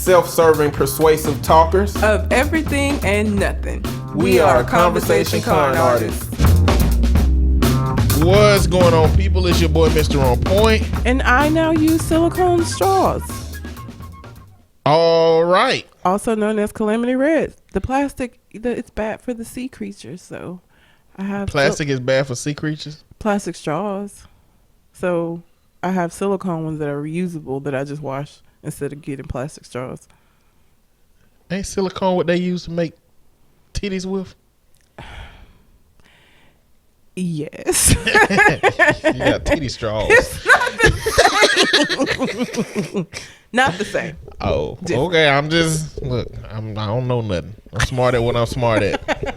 self-serving, persuasive talkers of everything and nothing. We are Conversation Con Artists. What's going on, people? It's your boy, Mr. On Point. And I now use silicone straws. All right. Also known as Calamity Red. The plastic, it's bad for the sea creatures, so I have... Plastic is bad for sea creatures? Plastic straws. So I have silicone ones that are reusable that I just wash instead of getting plastic straws. Ain't silicone what they use to make titties with? Yes. You got titty straws. It's not the same. Not the same. Oh, Different. okay. I don't know nothing. I'm smart at what I'm smart at.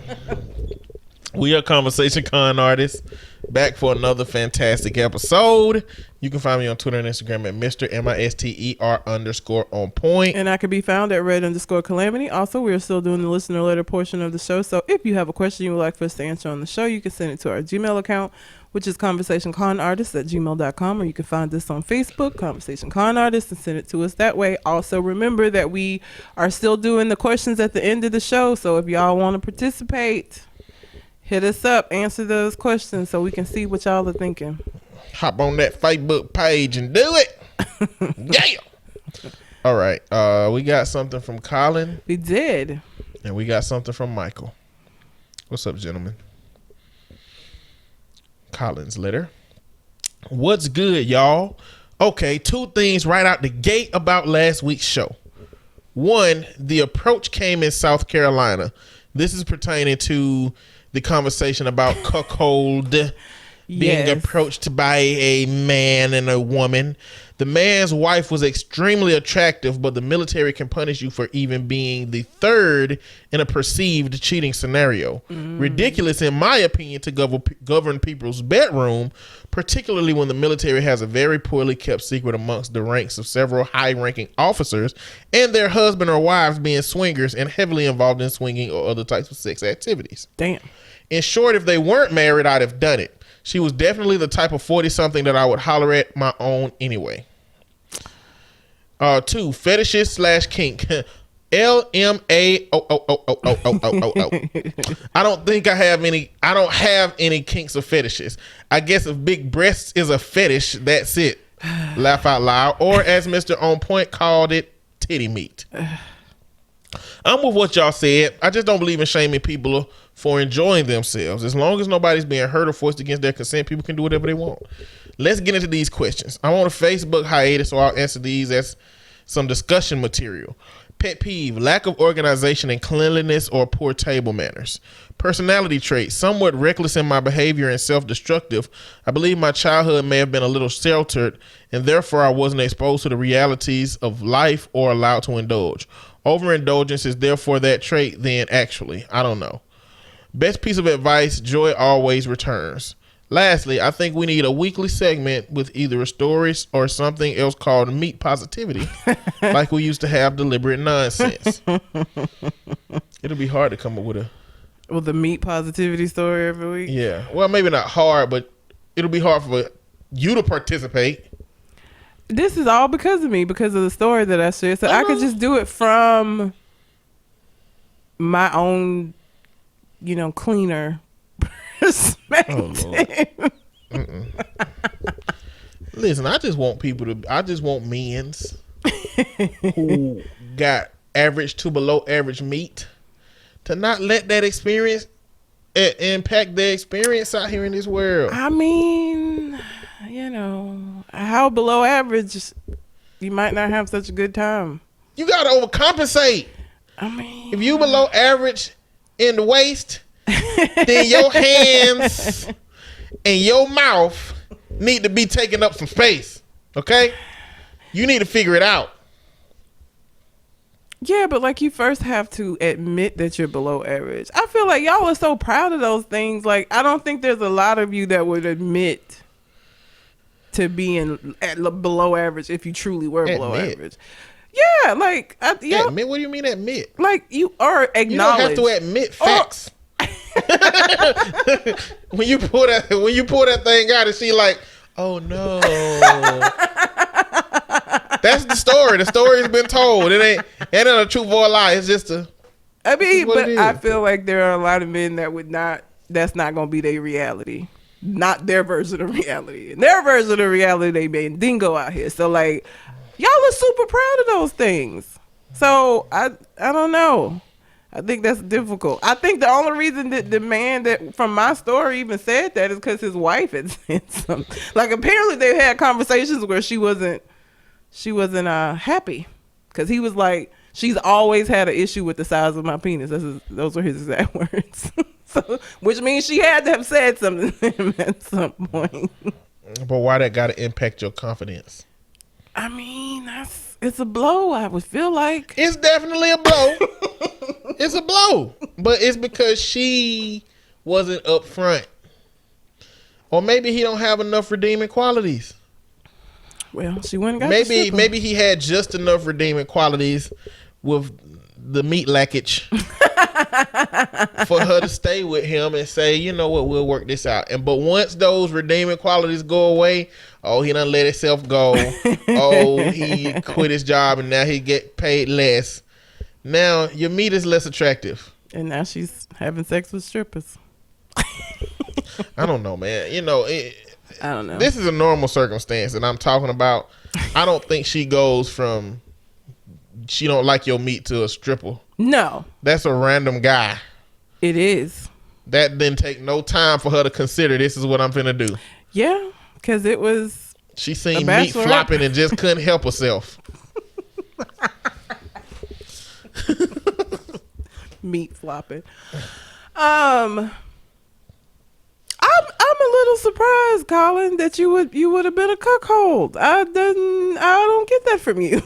We are Conversation Con Artists, back for another fantastic episode. You can find me on Twitter and Instagram at Mr. Mister_on point. And I can be found at red_calamity. Also, we are still doing the listener letter portion of the show. So if you have a question you would like for us to answer on the show, you can send it to our Gmail account, which is conversationconartists@gmail.com, or you can find us on Facebook, Conversation Con Artists, and send it to us that way. Also, remember that we are still doing the questions at the end of the show. So if y'all want to participate, hit us up, answer those questions so we can see what y'all are thinking. Hop on that Facebook page and do it. Yeah. All right. We got something from Colin. We did. And we got something from Michael. What's up, gentlemen? Colin's letter. What's good, y'all? Okay, two things right out the gate about last week's show. One, the approach came in South Carolina. This is pertaining to the conversation about cuckold being approached by a man and a woman. The man's wife was extremely attractive, but the military can punish you for even being the third in a perceived cheating scenario. Ridiculous, in my opinion, to govern people's bedroom, particularly when the military has a very poorly kept secret amongst the ranks of several high-ranking officers and their husband or wives being swingers and heavily involved in swinging or other types of sex activities. Damn. In short, if they weren't married, I'd have done it. She was definitely the type of 40-something that I would holler at my own anyway. 2, fetishes / kink. LMAO. I don't think I don't have any kinks or fetishes. I guess if big breasts is a fetish, that's it. Laugh out loud. Or as Mr. On Point called it, titty meat. I'm with what y'all said. I just don't believe in shaming people for enjoying themselves. As long as nobody's being hurt or forced against their consent, people can do whatever they want. Let's get into these questions. I'm on a Facebook hiatus, so I'll answer these as some discussion material. Pet peeve, lack of organization and cleanliness or poor table manners. Personality trait, somewhat reckless in my behavior and self-destructive. I believe my childhood may have been a little sheltered, and therefore I wasn't exposed to the realities of life or allowed to indulge. Overindulgence is therefore that trait then, actually. I don't know. Best piece of advice, joy always returns. Lastly, I think we need a weekly segment with either a story or something else called meat positivity, like we used to have deliberate nonsense. It'll be hard to come up with a meat positivity story every week. Yeah. Well, maybe not hard, but it'll be hard for you to participate. This is all because of me, because of the story that I shared. So I could just do it from my own, cleaner perspective. Oh, listen, I just want men's who got average to below average meat to not let that experience impact their experience out here in this world. I mean, how below average, you might not have such a good time. You got to overcompensate. I mean, if you below average in the waist, then your hands and your mouth need to be taking up some space. Okay? You need to figure it out. Yeah, but you first have to admit that you're below average. I feel like y'all are so proud of those things. I don't think there's a lot of you that would admit to being below average if you truly were below average. Yeah, admit. What do you mean admit? You are acknowledged. You don't have to admit facts. when you pull that thing out and she like, oh no. That's the story. The story's been told. It ain't a truth or a lie. It's just a. I mean, what but it is. I feel like there are a lot of men that would not. That's not gonna be their reality. Not their version of reality. In their version of reality, they being dingo out here. So like, y'all are super proud of those things. So I don't know. I think that's difficult. I think the only reason that the man that from my story even said that is because his wife had said something. Like apparently they had conversations where she wasn't happy because he was like, she's always had an issue with the size of my penis. Those were his exact words. So, which means she had to have said something to him at some point. But why that got to impact your confidence? I mean, it's a blow. I would feel like it's definitely a blow. It's a blow, but it's because she wasn't upfront, or maybe he don't have enough redeeming qualities. Well, she went and got maybe he had just enough redeeming qualities with the meat lackage for her to stay with him and say, you know what, we'll work this out. But once those redeeming qualities go away, oh, he done let himself go. Oh, he quit his job and now he get paid less. Now your meat is less attractive. And now she's having sex with strippers. I don't know, man. I don't know. This is a normal circumstance that I'm talking about. I don't think she goes from she don't like your meat to a stripper. No. That's a random guy. It is. That didn't take no time for her to consider this is what I'm finna do. Yeah, because it was. She seen meat flopping and just couldn't help herself. Meat flopping. I'm a little surprised, Colin, that you would have been a cuckold. I don't get that from you.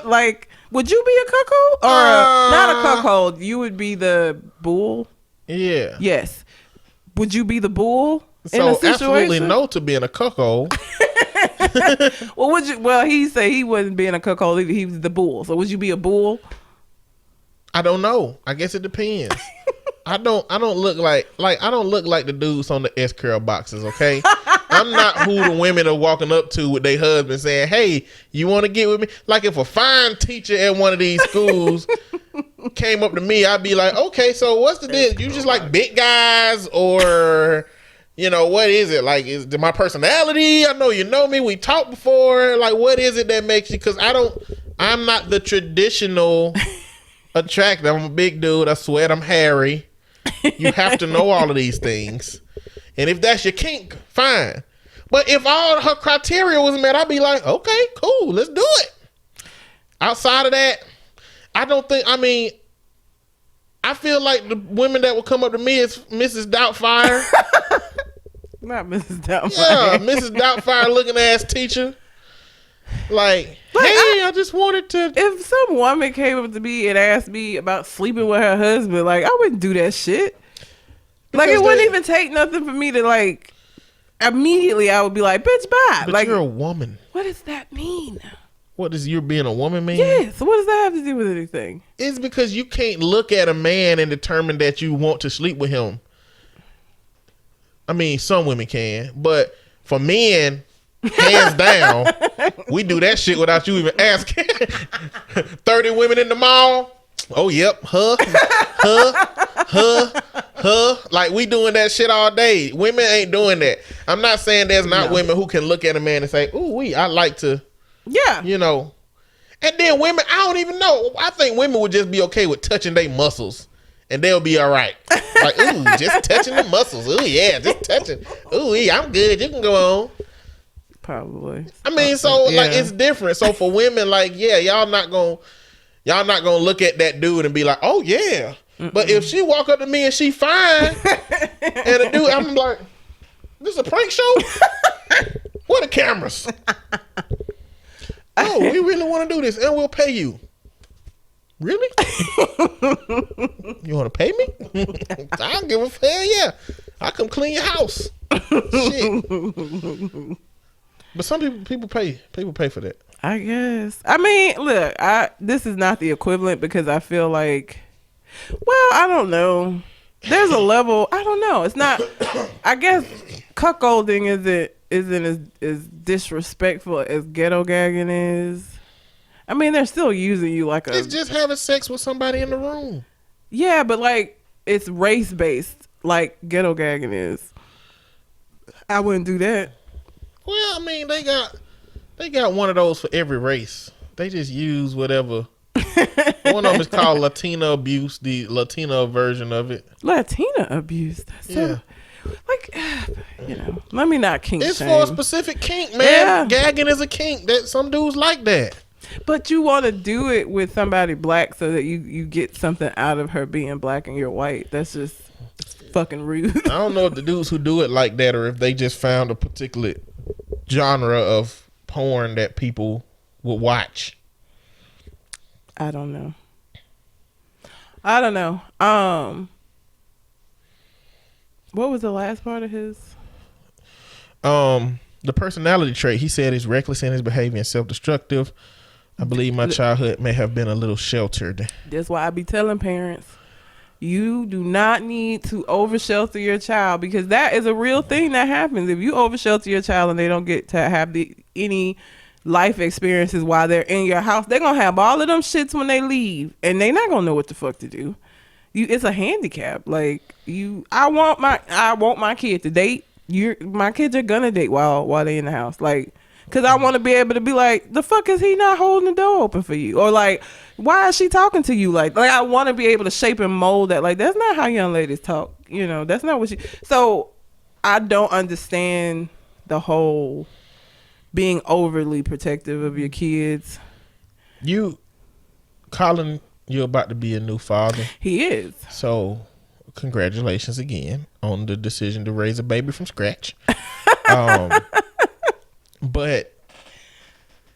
Like, would you be a cuckold or not a cuckold? You would be the bull. Yeah. Yes. Would you be the bull in so a situation? Absolutely no to being a cuckold. Well, would you? Well, he said he wasn't being a cuckold either. He was the bull. So would you be a bull? I don't know. I guess it depends. I don't look like the dudes on the S curl boxes, okay? I'm not who the women are walking up to with their husband saying, "Hey, you want to get with me?" Like if a fine teacher at one of these schools came up to me, I'd be like, "Okay, so what's the deal? You just like big guys or what is it? Like is my personality? I know you know me. We talked before. Like what is it that makes you cuz I'm not the traditional attractive. I'm a big dude. I sweat. I'm hairy. You have to know all of these things. And if that's your kink, fine. But if all her criteria was met, I'd be like, okay, cool, let's do it. Outside of that, I feel like the women that will come up to me is Mrs. Doubtfire. Not Mrs. Doubtfire. Yeah, Mrs. Doubtfire looking ass teacher. Like, hey, I just wanted to. If some woman came up to me and asked me about sleeping with her husband, like, I wouldn't do that shit. Like, it wouldn't even take nothing for me to, like, immediately I would be like, bitch, bye. But like, you're a woman. What does that mean? What does you being a woman mean? Yes. What does that have to do with anything? It's because you can't look at a man and determine that you want to sleep with him. I mean, some women can, but for men, hands down, we do that shit without you even asking. 30 women in the mall. Oh, yep. Her. Like, we doing that shit all day. Women ain't doing that. I'm not saying there's not women who can look at a man and say, ooh, I like to. Yeah. And then women, I don't even know. I think women would just be okay with touching their muscles. And they'll be all right. Like, ooh, just touching the muscles. Ooh, yeah, just touching. Ooh, yeah, I'm good. You can go on. Probably. I mean, so like it's different. So for women, like, yeah, y'all not gonna look at that dude and be like, oh yeah. Mm-mm. But if she walk up to me and she fine, and a dude, I'm like, this a prank show? Where the cameras? Oh, we really want to do this, and we'll pay you. Really? You want to pay me? I don't give a hell yeah. I come clean your house. Shit. But some people pay for that. I guess. I mean, look, this is not the equivalent because I feel like, well, I don't know. There's a level. I don't know. It's not. I guess cuckolding isn't as disrespectful as ghetto gagging is. I mean, they're still using you like a. It's just having sex with somebody in the room. Yeah, but like it's race based, like ghetto gagging is. I wouldn't do that. Well, I mean, they got one of those for every race. They just use whatever. One of them is called Latina abuse, the Latina version of it. Latina abuse. That's so, like, let me not kink It's shame. for a specific kink, man. Yeah. Gagging is a kink. That some dudes like that. But you want to do it with somebody black so that you get something out of her being black and you're white. That's just fucking rude. I don't know if the dudes who do it like that or if they just found a particular genre of porn that people would watch. I don't know. What was the last part of his? The personality trait, he said, is reckless in his behavior and self-destructive. I believe my childhood may have been a little sheltered. That's why I be telling parents, you do not need to over shelter your child, because that is a real thing that happens. If you over shelter your child and they don't get to have any life experiences while they're in your house, they're gonna have all of them shits when they leave, and they not gonna know what the fuck to do. It's a handicap. Like I want my kid to date. My kids are gonna date while they in the house. Like, cause I want to be able to be like, the fuck is he not holding the door open for you? Or like, why is she talking to you? Like I want to be able to shape and mold that. Like, that's not how young ladies talk. That's not what so I don't understand the whole being overly protective of your kids. Colin, you're about to be a new father. He is. So congratulations again on the decision to raise a baby from scratch. But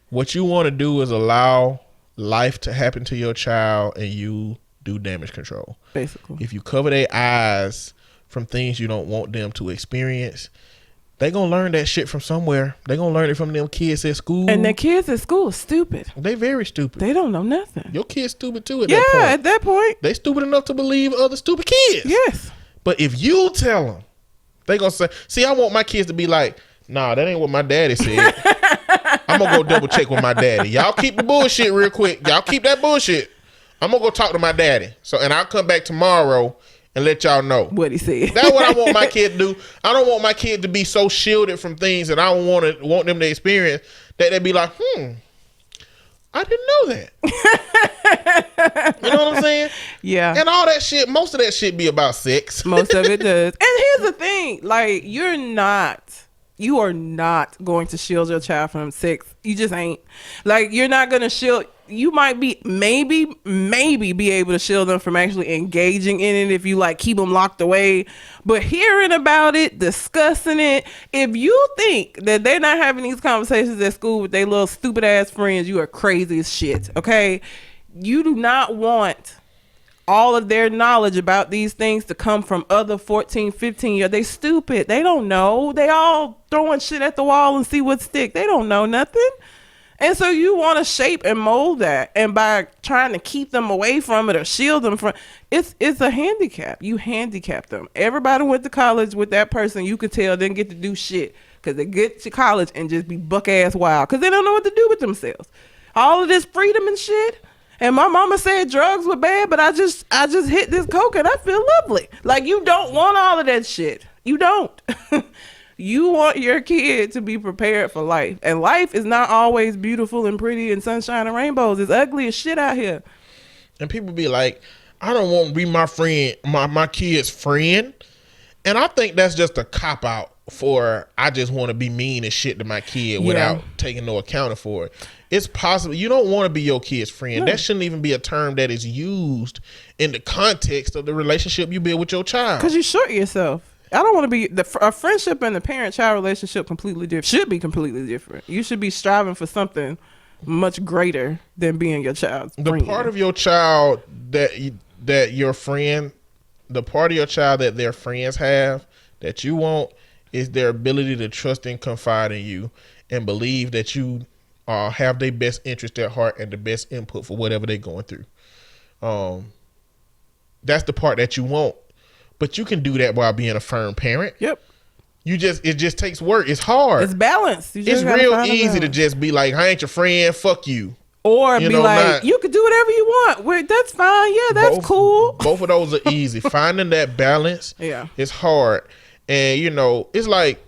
what you want to do is allow life to happen to your child and you do damage control. Basically. If you cover their eyes from things you don't want them to experience, they gonna learn that shit from somewhere. They gonna learn it from them kids at school. And the kids at school are stupid. They very stupid. They don't know nothing. Your kid's stupid too at that point. Yeah, at that point. They stupid enough to believe other stupid kids. Yes. But if you tell them, they gonna say, see, I want my kids to be like, nah, that ain't what my daddy said. I'm gonna go double check with my daddy. Y'all keep the bullshit real quick. Y'all keep that bullshit. I'm gonna go talk to my daddy. And I'll come back tomorrow and let y'all know what he said. That's what I want my kid to do. I don't want my kid to be so shielded from things that I don't want them to experience that they be like, I didn't know that. You know what I'm saying? Yeah. And all that shit, most of that shit be about sex. Most of it does. And here's the thing, like, you are not going to shield your child from sex. You just ain't. Like, you're not going to shield. You might be maybe be able to shield them from actually engaging in it if you like keep them locked away. But hearing about it, discussing it, if you think that they're not having these conversations at school with their little stupid ass friends, you are crazy as shit. Okay, you do not want all of their knowledge about these things to come from other 14, 15 years. They stupid. They don't know. They all throwing shit at the wall and see what stick. They don't know nothing. And so you want to shape and mold that. And by trying to keep them away from it or shield them from it's a handicap. You handicap them. Everybody went to college with that person. You could tell didn't get to do shit because they get to college and just be buck ass wild because they don't know what to do with themselves. All of this freedom and shit. And my mama said drugs were bad, but I just hit this coke and I feel lovely. Like, you don't want all of that shit. You don't. You want your kid to be prepared for life. And life is not always beautiful and pretty and sunshine and rainbows. It's ugly as shit out here. And people be like, I don't want to be my friend, my kid's friend. And I think that's just a cop out for I just want to be mean as shit to my kid without taking no account for it. It's possible you don't want to be your kid's friend. No. That shouldn't even be a term that is used in the context of the relationship you build with your child. Because you short yourself. I don't want to be a friendship and the parent-child relationship completely different. Should be completely different. You should be striving for something much greater than being your child's friend. The part of your child that your friend, the part of your child that their friends have that you want is their ability to trust and confide in you and believe that you have their best interest at heart and the best input for whatever they're going through. That's the part that you want. But you can do that while being a firm parent. Yep. It just takes work. It's hard. It's balance. It's real easy to just be like, I ain't your friend. Fuck you. Or You be know, like, not- you could do whatever you want. Wait, that's fine. Yeah, that's cool. Both of those are easy. Finding that balance Yeah. is hard. And, you know, it's like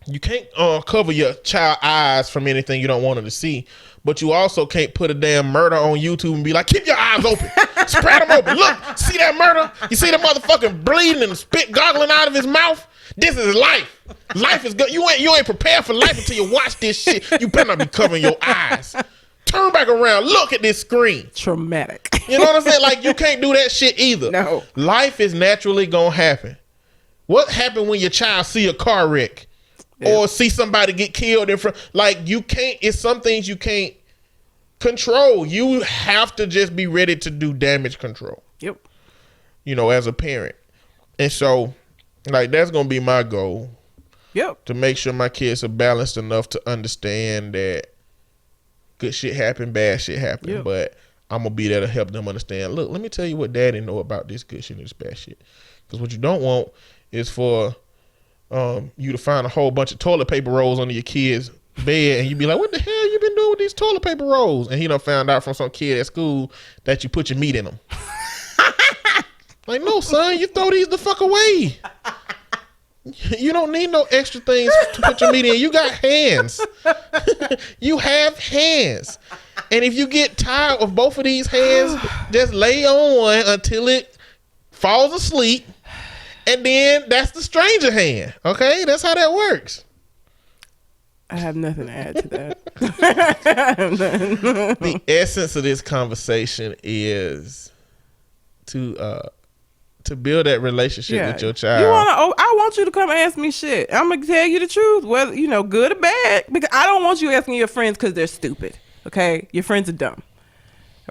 you can't cover your child eyes from anything you don't want them to see. But you also can't put a damn murder on YouTube and be like, keep your eyes open. Spread them open. Look, see that murder? You see the motherfucking bleeding and spit goggling out of his mouth? This is life. Life is good. You ain't prepared for life until you watch this shit. You better not be covering your eyes. Turn back around. Look at this screen. Traumatic. You know what I'm saying? Like, you can't do that shit either. No. Life is naturally gonna happen. What happened when your child see a car wreck or see somebody get killed in front? Like, you can't. It's some things you can't control. You have to just be ready to do damage control. Yep. You know, as a parent, and so, like, that's gonna be my goal. Yep. To make sure my kids are balanced enough to understand that good shit happen, bad shit happen. Yep. But I'm gonna be there to help them understand. Look, let me tell you what daddy know about this good shit and this bad shit. Because what you don't want is for you to find a whole bunch of toilet paper rolls under your kid's bed and you be like, what the hell you been doing with these toilet paper rolls? And he done found out from some kid at school that you put your meat in them. Like, no, son, you throw these the fuck away. You don't need no extra things to put your meat in. You got hands. You have hands. And if you get tired of both of these hands, just lay on one until it falls asleep. And then that's the stranger hand. Okay? That's how that works. I have nothing to add to that. The essence of this conversation is to build that relationship with your child. I want you to come ask me shit. I'm gonna tell you the truth, whether good or bad. Because I don't want you asking your friends because they're stupid. Okay, your friends are dumb,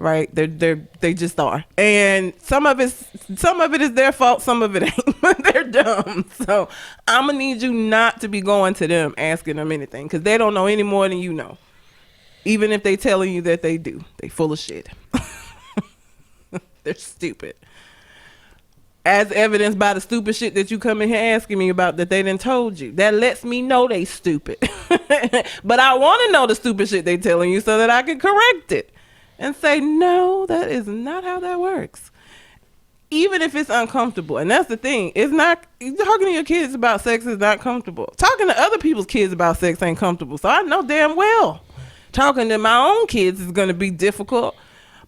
right? They just are, and some of it is their fault. Some of it ain't. But they're dumb. So I'm gonna need you not to be going to them asking them anything because they don't know any more than you know. Even if they telling you that they do, they full of shit. They're stupid. As evidenced by the stupid shit that you come in here asking me about that they done told you. That lets me know they stupid. But I want to know the stupid shit they telling you so that I can correct it. And say, no, that is not how that works. Even if it's uncomfortable. And that's the thing. It's not, talking to your kids about sex is not comfortable. Talking to other people's kids about sex ain't comfortable. So I know damn well talking to my own kids is going to be difficult.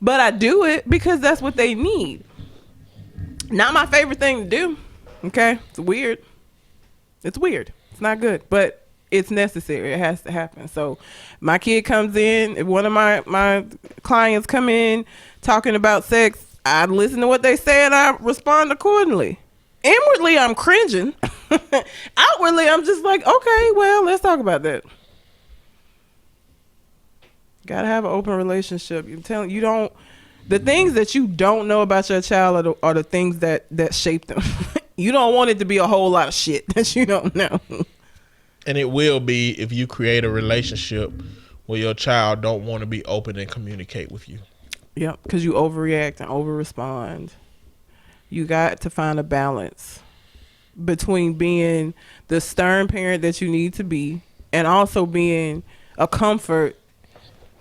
But I do it because that's what they need. Not my favorite thing to do. Okay? It's weird. It's weird. It's not good. But it's necessary. It has to happen. So my kid comes in, if one of my clients come in talking about sex, I listen to what they say and I respond accordingly. Inwardly, I'm cringing. Outwardly, I'm just like, okay, well, let's talk about that. Gotta have an open relationship. The things that you don't know about your child are the things that shape them. You don't want it to be a whole lot of shit that you don't know. And it will be if you create a relationship where your child don't want to be open and communicate with you. Yeah, because you overreact and overrespond. You got to find a balance between being the stern parent that you need to be and also being a comfort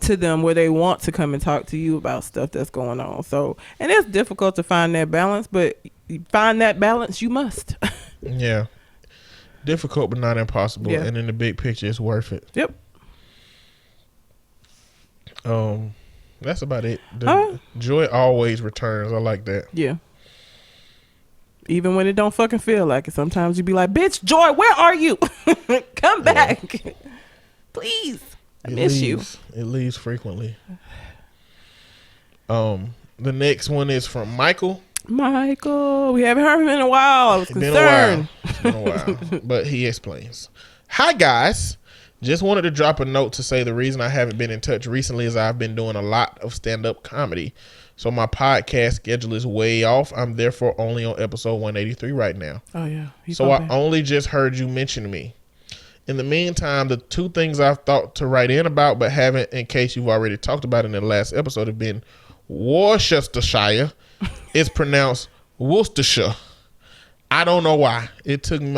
to them where they want to come and talk to you about stuff that's going on. So, and it's difficult to find that balance, but find that balance you must. Yeah. Difficult, but not impossible. Yeah. And in the big picture, it's worth it. Yep. That's about it. Joy always returns. I like that. Yeah. Even when it don't fucking feel like it. Sometimes you be like, bitch, Joy, where are you? Come back. Please. I miss you. It leaves frequently. The next one is from Michael. Michael, we haven't heard him in a while. I was concerned. It's been a while. But he explains. Hi, guys. Just wanted to drop a note to say the reason I haven't been in touch recently is I've been doing a lot of stand-up comedy. So my podcast schedule is way off. I'm therefore only on episode 183 right now. Oh, yeah. So I only just heard you mention me. In the meantime, the two things I've thought to write in about but haven't, in case you've already talked about in the last episode, have been Worcestershire. It's pronounced Worcestershire. I don't know why. It took me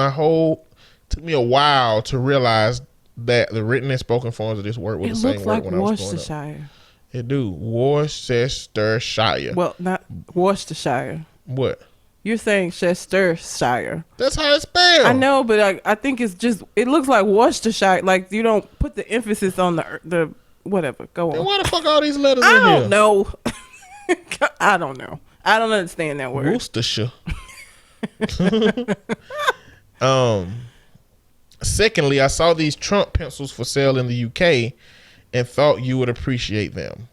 a while to realize that the written and spoken forms of this word were the same word when I was growing up. Worcestershire. It do. Worcestershire. Well, not Worcestershire. What? You're saying Chestershire. That's how it's spelled. I know, but I think it's just, it looks like Worcestershire. Like, you don't put the emphasis on the whatever. Go Then on. why the fuck all these letters in I here? don't know. I don't know. I don't understand that word. Worcestershire. Secondly, I saw these Trump pencils for sale in the UK and thought you would appreciate them.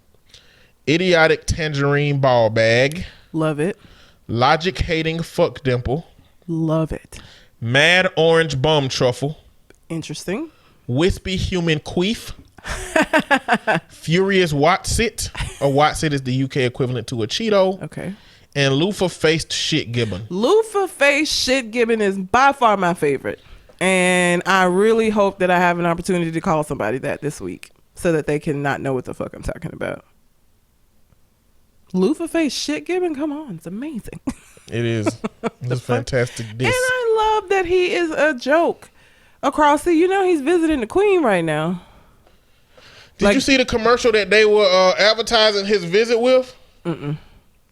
Idiotic tangerine ball bag. Love it. Logic hating fuck dimple. Love it. Mad orange bum truffle. Interesting. Wispy human queef. Furious Watsit. A Watsit is the UK equivalent to a Cheeto. Okay. And loofah faced shit gibbon. Loofah face shit gibbon is by far my favorite. And I really hope that I have an opportunity to call somebody that this week so that they can not know what the fuck I'm talking about. Loofah face shit gibbon, come on, it's amazing. It is. It's a fantastic dish. And I love that he is a joke across the, he's visiting the Queen right now. Did you see the commercial that they were advertising his visit with?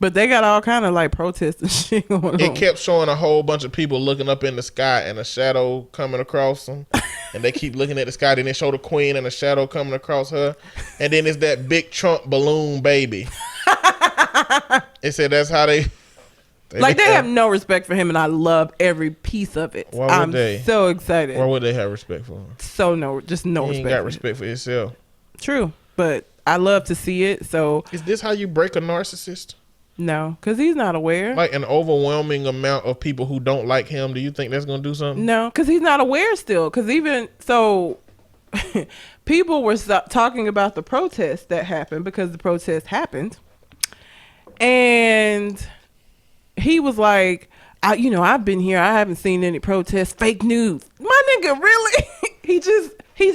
But they got all kind of like protests and shit going on. It kept showing a whole bunch of people looking up in the sky and a shadow coming across them. And they keep looking at the sky. Then they show the Queen and a shadow coming across her. And then it's that big Trump balloon baby. It said that's how they have no respect for him, and I love every piece of it. Why would I'm they? so excited. Why would they have respect for him? So no respect. He ain't got respect for himself. True, but I love to see it. So is this how you break a narcissist? No, because he's not aware. Like an overwhelming amount of people who don't like him. Do you think that's going to do something? No, because he's not aware still. Because even so, people were talking about the protest that happened because the protest happened. And he was like, I've been here. I haven't seen any protests. Fake news. My nigga, really? He's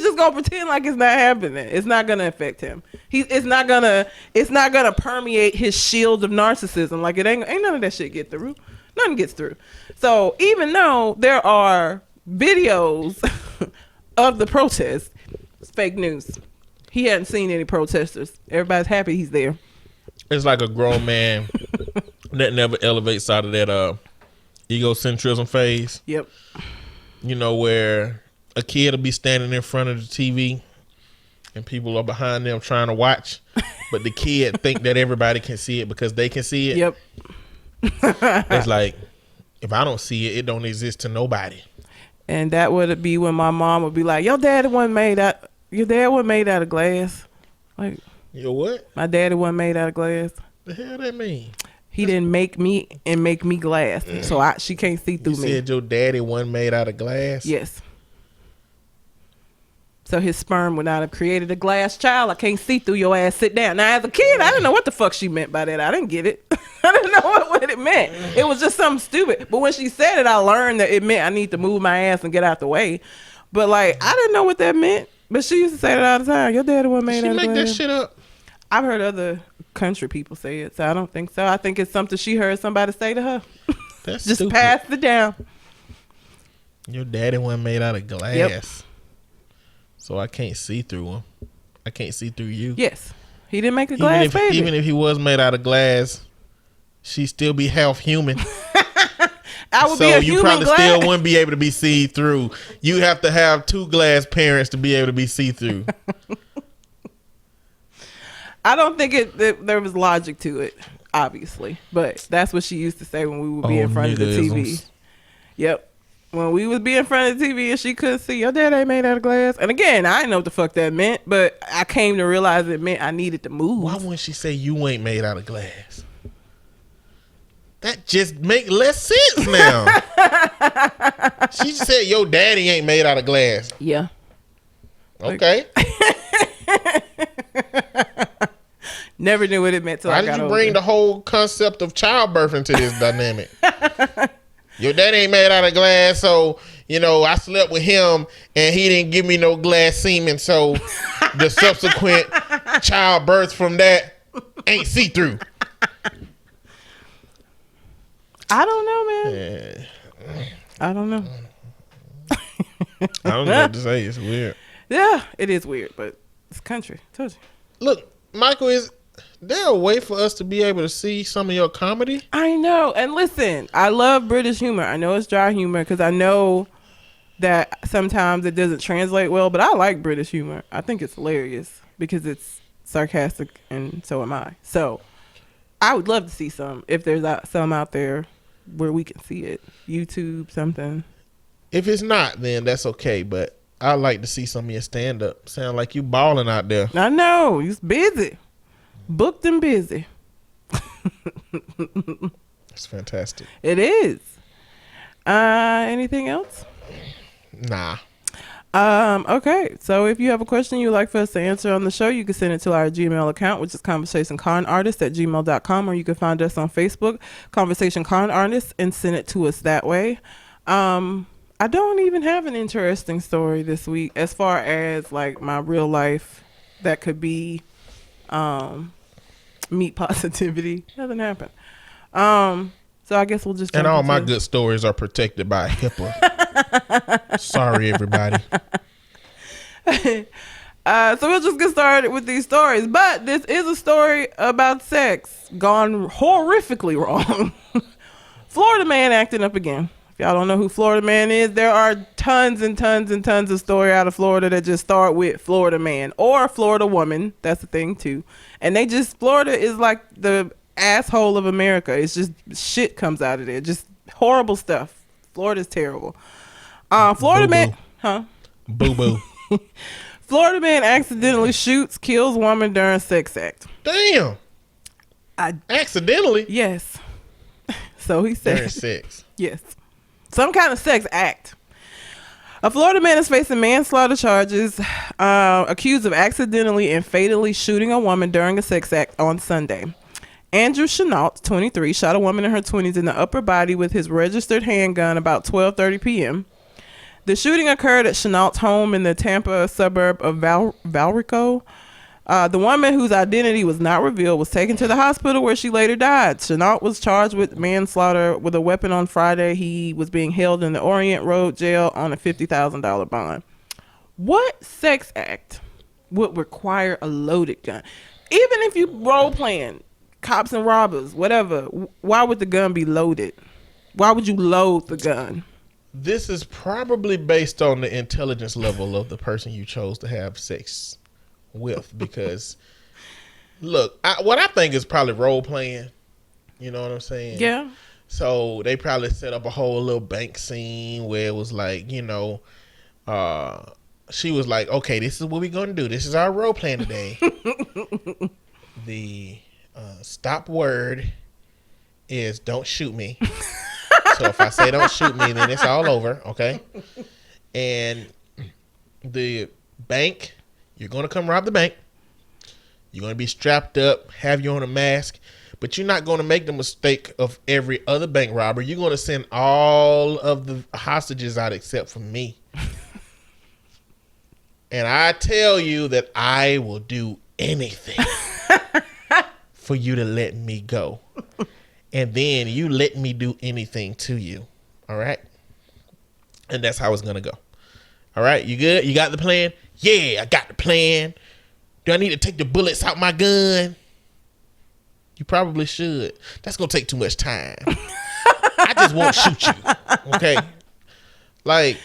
just gonna pretend like it's not happening. It's not gonna affect him. It's not gonna permeate his shield of narcissism. Like it ain't none of that shit get through. Nothing gets through. So even though there are videos of the protest, it's fake news. He hadn't seen any protesters. Everybody's happy he's there. It's like a grown man that never elevates out of that egocentrism phase. Yep. Where a kid will be standing in front of the TV and people are behind them trying to watch, but the kid think that everybody can see it because they can see it. Yep. It's like, if I don't see it, it don't exist to nobody. And that would be when my mom would be like, your dad wasn't made out of glass. Like, Your what? my daddy wasn't made out of glass. The hell that mean? He didn't make me and make me glass. So she can't see through You me. said your daddy wasn't made out of glass? Yes. So his sperm would not have created a glass child. I can't see through your ass. Sit down. Now, as a kid, I didn't know what the fuck she meant by that. I didn't get it. I didn't know what it meant. It was just something stupid. But when she said it, I learned that it meant I need to move my ass and get out the way. But like, I didn't know what that meant. But she used to say that all the time. Your daddy wasn't made out of glass. She make that shit up. I've heard other country people say it, so I don't think so. I think it's something she heard somebody say to her. That's just stupid. pass it down. Your daddy wasn't made out of glass. Yep. So I can't see through him. I can't see through you. Yes. He didn't make a glass baby. Even if he was made out of glass, she'd still be half human. I would be a human glass. So you probably still wouldn't be able to be see through. You have to have two glass parents to be able to be see through. I don't think there was logic to it, obviously. But that's what she used to say when we would be in front of the TV. Yep. When we would be in front of the TV and she couldn't see, your dad ain't made out of glass. And again, I didn't know what the fuck that meant, but I came to realize it meant I needed to move. Why wouldn't she say you ain't made out of glass? That just make less sense now. She said your daddy ain't made out of glass. Yeah. Okay. Never knew what it meant till Why I got did you older. bring the whole concept of childbirth into this dynamic? Your daddy ain't made out of glass, so I slept with him and he didn't give me no glass semen, so the subsequent childbirth from that ain't see-through. I don't know, man. Yeah. I don't know. I don't know what to say. It's weird. Yeah, it is weird, but it's country. Told you. Look, Michael, is there a way for us to be able to see some of your comedy? I know. And listen, I love British humor. I know it's dry humor because I know that sometimes it doesn't translate well, but I like British humor. I think it's hilarious because it's sarcastic, and so am I. So I would love to see some, if there's some out there where we can see it. YouTube, something. If it's not, then that's okay. But I'd like to see some of your stand up. Sound like you balling out there. I know. You're busy. Booked and busy. It's fantastic. It is. Anything else? Nah. Okay. So if you have a question you'd like for us to answer on the show, you can send it to our Gmail account, which is conversationconartist@gmail.com, or you can find us on Facebook, Conversation Con Artist, and send it to us that way. I don't even have an interesting story this week as far as like my real life that could be meat positivity. Nothing happened. So I guess we'll just And all my good stories are protected by HIPAA. Sorry, everybody. So we'll just get started with these stories. But this is a story about sex gone horrifically wrong. Florida man acting up again. If y'all don't know who Florida man is, there are tons and tons and tons of story out of Florida that just start with Florida man or Florida woman. That's the thing too. And Florida is like the asshole of America. It's just shit comes out of there. Just horrible stuff. Florida's terrible. Florida man, huh? Boo boo. Florida man accidentally shoots, kills woman during sex act. Damn. Accidentally? Yes. So he said. During sex. Yes. Some kind of sex act. A Florida man is facing manslaughter charges, accused of accidentally and fatally shooting a woman during a sex act on Sunday. Andrew Chenault, 23, shot a woman in her 20s in the upper body with his registered handgun about 12:30 p.m. The shooting occurred at Chenault's home in the Tampa suburb of Valrico. The woman, whose identity was not revealed, was taken to the hospital where she later died. Chenault was charged with manslaughter with a weapon on Friday. He was being held in the Orient Road jail on a $50,000 bond. What sex act would require a loaded gun? Even if you role playing cops and robbers, whatever, why would the gun be loaded? Why would you load the gun? This is probably based on the intelligence level of the person you chose to have sex with, because look, what I think is probably role playing. You know what I'm saying? Yeah. So they probably set up a whole little bank scene where it was like, you know, she was like, okay, this is what we're gonna do. This is our role plan today. The stop word is don't shoot me. So if I say don't shoot me, then it's all over, okay? And the bank, you're going to come rob the bank. You're going to be strapped up, have you on a mask, but you're not going to make the mistake of every other bank robber. You're going to send all of the hostages out except for me. And I tell you that I will do anything for you to let me go. And then you let me do anything to you. All right? And that's how it's going to go. All right? You good? You got the plan? Yeah, I got the plan. Do I need to take the bullets out my gun? You probably should. That's going to take too much time. I just won't shoot you. Okay? Like,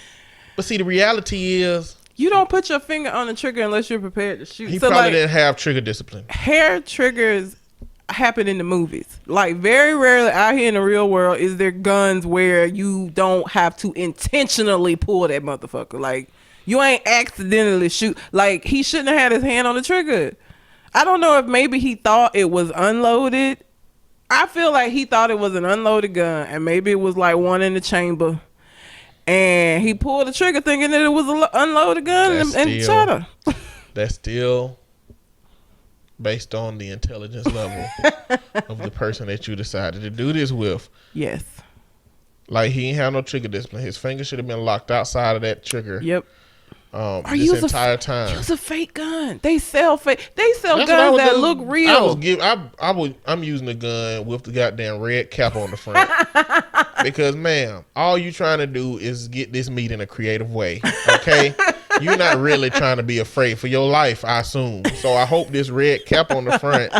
but see, the reality is, you don't put your finger on the trigger unless you're prepared to shoot. He probably didn't have trigger discipline. Hair triggers happen in the movies. Like, very rarely out here in the real world is there guns where you don't have to intentionally pull that motherfucker. Like, you ain't accidentally shoot. Like, he shouldn't have had his hand on the trigger. I don't know if maybe he thought it was unloaded. I feel like he thought it was an unloaded gun, and maybe it was like one in the chamber. And he pulled the trigger thinking that it was an unloaded gun and shot her. That's still based on the intelligence level of the person that you decided to do this with. Yes. Like, he ain't have no trigger discipline. His finger should have been locked outside of that trigger. Yep. This entire time. Use a fake gun. They sell fake. They sell guns that look real. I'm using the gun with the goddamn red cap on the front. Because, ma'am, all you trying to do is get this meat in a creative way. Okay? You're not really trying to be afraid for your life, I assume. So I hope this red cap on the front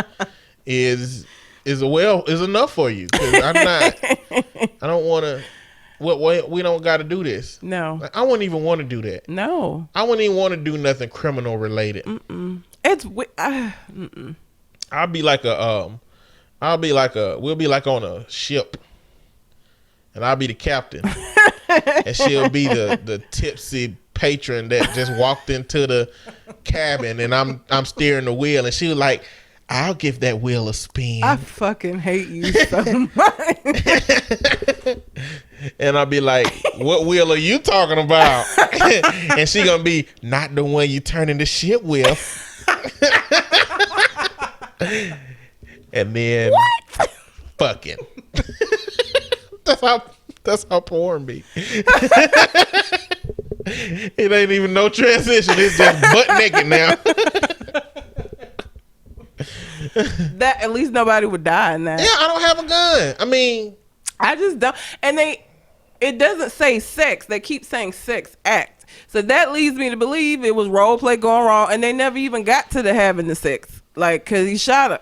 is enough for you. Because I don't want to. We don't got to do this. No. Like, I wouldn't even want to do that. No. I wouldn't even want to do nothing criminal related. I'll be like we'll be like on a ship, and I'll be the captain, and she'll be the tipsy patron that just walked into the cabin, and I'm steering the wheel, and she was like, I'll give that wheel a spin. I fucking hate you so much. And I'll be like, what wheel are you talking about? And she gonna be, not the one you turning the ship with. And then fucking. That's how porn be. It ain't even no transition. It's just butt naked now. That at least nobody would die in that. Yeah, I don't have a gun. I mean, I just don't. And it doesn't say sex. They keep saying sex act. So that leads me to believe it was role play going wrong, and they never even got to the having the sex. Like, cause he shot her.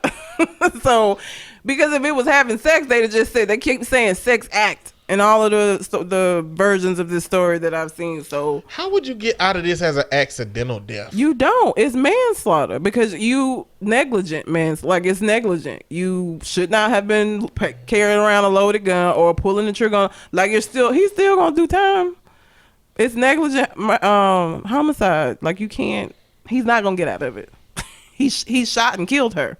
So, because if it was having sex, they'd have just said, they keep saying sex act in all of the versions of this story that I've seen. So how would you get out of this as an accidental death? You don't. It's manslaughter because you negligent, man. Like, it's negligent. You should not have been carrying around a loaded gun or pulling the trigger on. Like, he's still gonna do time. It's negligent homicide. Like, you can't. He's not gonna get out of it. He shot and killed her.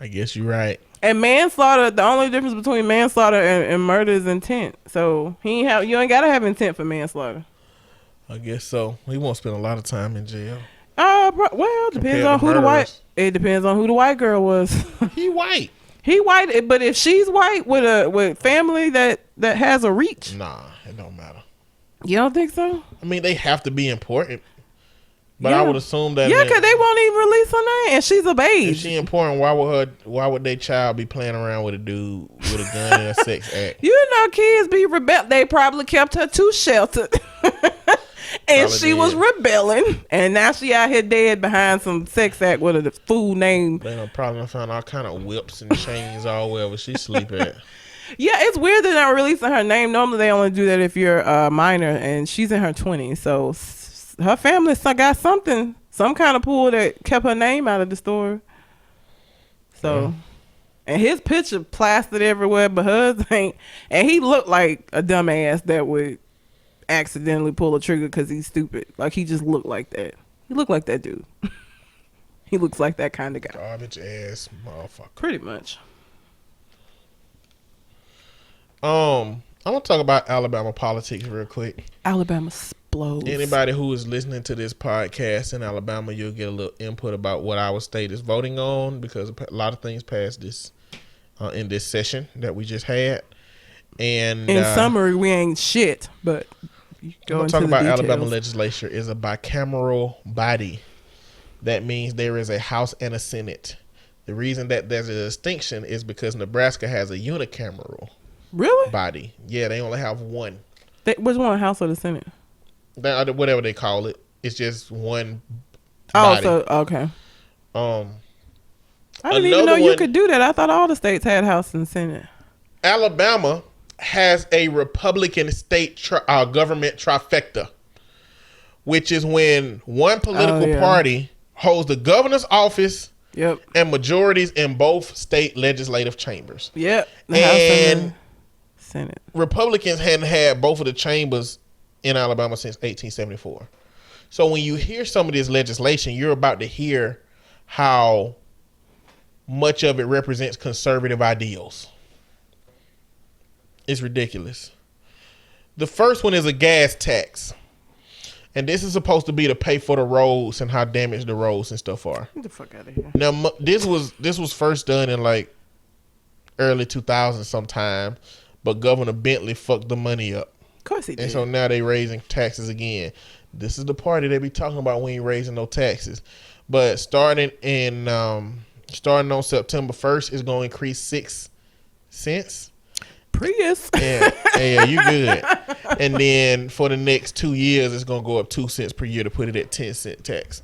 I guess you're right. And manslaughter, the only difference between manslaughter and murder is intent. So you ain't gotta have intent for manslaughter. I guess so. He won't spend a lot of time in jail. Well, depends on who the white. It depends on who the white girl was. He white. He white, but if she's white with family that has a reach, nah, it don't matter. You don't think so? I mean, they have to be important. But yeah. I would assume that. Yeah, because they won't even release her name, and she's of age. If she important, why would their child be playing around with a dude with a gun and a sex act? You know, kids be They probably kept her too sheltered, and she was rebelling, and now she out here dead behind some sex act with a fool name. They don't probably found all kind of whips and chains all wherever she sleep at. Yeah, it's weird they're not releasing her name. Normally, they only do that if you're a minor, and she's in her 20s, so. Her family got some kind of pull that kept her name out of the story. So, and his picture plastered everywhere, but hers ain't. And he looked like a dumbass that would accidentally pull a trigger because he's stupid. Like, he just looked like that. He looked like that dude. He looks like that kind of guy. Garbage ass motherfucker. Pretty much. I want to talk about Alabama politics real quick. Alabama explodes. Anybody who is listening to this podcast in Alabama, you'll get a little input about what our state is voting on, because a lot of things passed this in this session that we just had. And in summary, we ain't shit. But I'm talking about details. Alabama legislature is a bicameral body. That means there is a House and a Senate. The reason that there's a distinction is because Nebraska has a unicameral. Really? Body. Yeah, they only have one. Which one, House or the Senate? Whatever they call it. It's just one body. Oh, so okay. I didn't even know you could do that. I thought all the states had House and Senate. Alabama has a Republican state government trifecta, which is when one political party holds the governor's office. Yep. And majorities in both state legislative chambers. Yep. The House and Senate. Republicans hadn't had both of the chambers in Alabama since 1874. So when you hear some of this legislation, you're about to hear how much of it represents conservative ideals. It's ridiculous. The first one is a gas tax. And this is supposed to be to pay for the roads and how damaged the roads and stuff are. Get the fuck out of here. Now, this was first done in like early 2000s sometime, but Governor Bentley fucked the money up. Of course he did. And so now they raising taxes again. This is the party they be talking about when you raising no taxes. But starting on September 1st, it's going to increase 6 cents. Prius. Yeah, you good. And then for the next 2 years, it's gonna go up 2 cents per year to put it at 10-cent tax.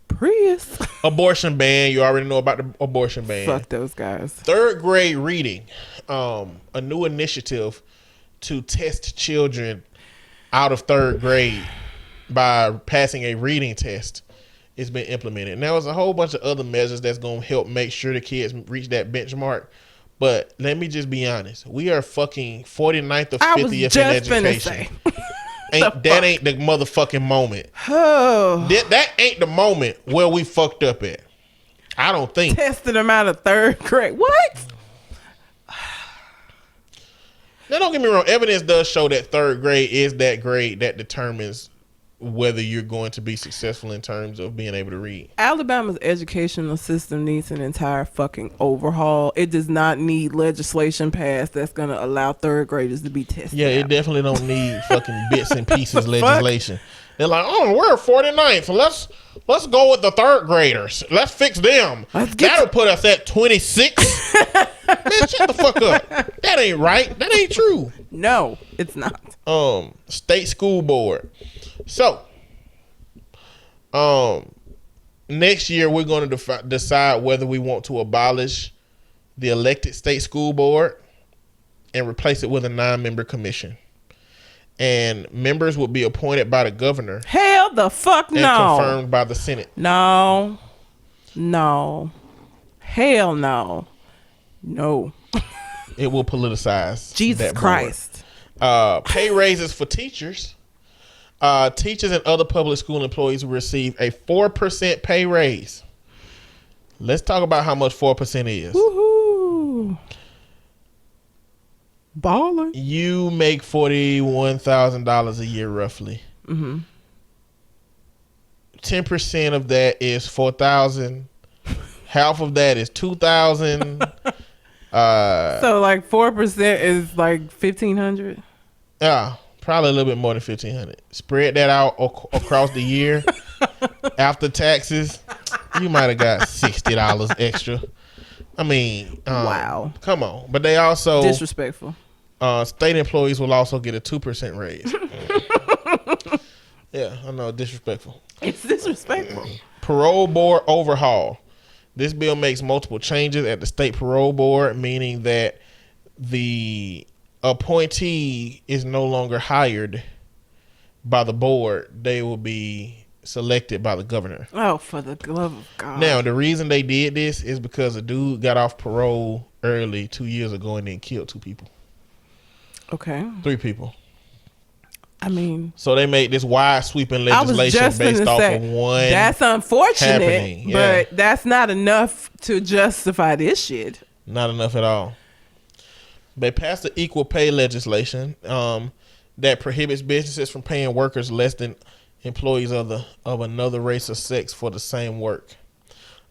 Prius. Abortion ban. You already know about the abortion ban. Fuck those guys. 3rd grade reading. A new initiative to test children out of 3rd grade by passing a reading test. It's been implemented. Now, there's a whole bunch of other measures that's going to help make sure the kids reach that benchmark. But let me just be honest. We are fucking 49th or 50th in education. That ain't the motherfucking moment. Oh. That ain't the moment where we fucked up at. I don't think. Testing them out of 3rd grade. What? Now, don't get me wrong. Evidence does show that 3rd grade is that grade that determines whether you're going to be successful in terms of being able to read. Alabama's educational system needs an entire fucking overhaul. It does not need legislation passed that's going to allow 3rd graders to be tested. Yeah, it definitely don't need fucking bits and pieces legislation. They're like, oh, we're 49th. Let's go with the 3rd graders. Let's fix them. That'll put us at 26. Man, shut the fuck up. That ain't right. That ain't true. No, it's not. State school board. So, next year we're going to decide whether we want to abolish the elected state school board and replace it with a 9-member commission. And members will be appointed by the governor. Hell the fuck no. And confirmed by the Senate. No. Hell no. No. It will politicize. Jesus Christ. Pay raises for teachers. Teachers and other public school employees will receive a 4% pay raise. Let's talk about how much 4% is. Woohoo. Baller. You make $41,000 a year roughly. 10% of that is $4,000. Half of that is $2,000. So like 4% is like $1,500. Yeah, probably a little bit more than $1,500. Spread that out across the year. After taxes, you might have got $60 extra. I mean, wow. Come on. But they also disrespectful. State employees will also get a 2% raise. Yeah, I know, disrespectful. It's disrespectful. Parole board overhaul. This bill makes multiple changes at the state parole board, meaning that the appointee is no longer hired by the board. They will be selected by the governor. Oh, for the love of God. Now, the reason they did this is because a dude got off parole early 2 years ago and then killed 2 people. Okay. 3 people. I mean, so they made this wide sweeping legislation based off of one. That's unfortunate, happening. But that's not enough to justify this shit. Not enough at all. They passed the equal pay legislation that prohibits businesses from paying workers less than employees of another race or sex for the same work,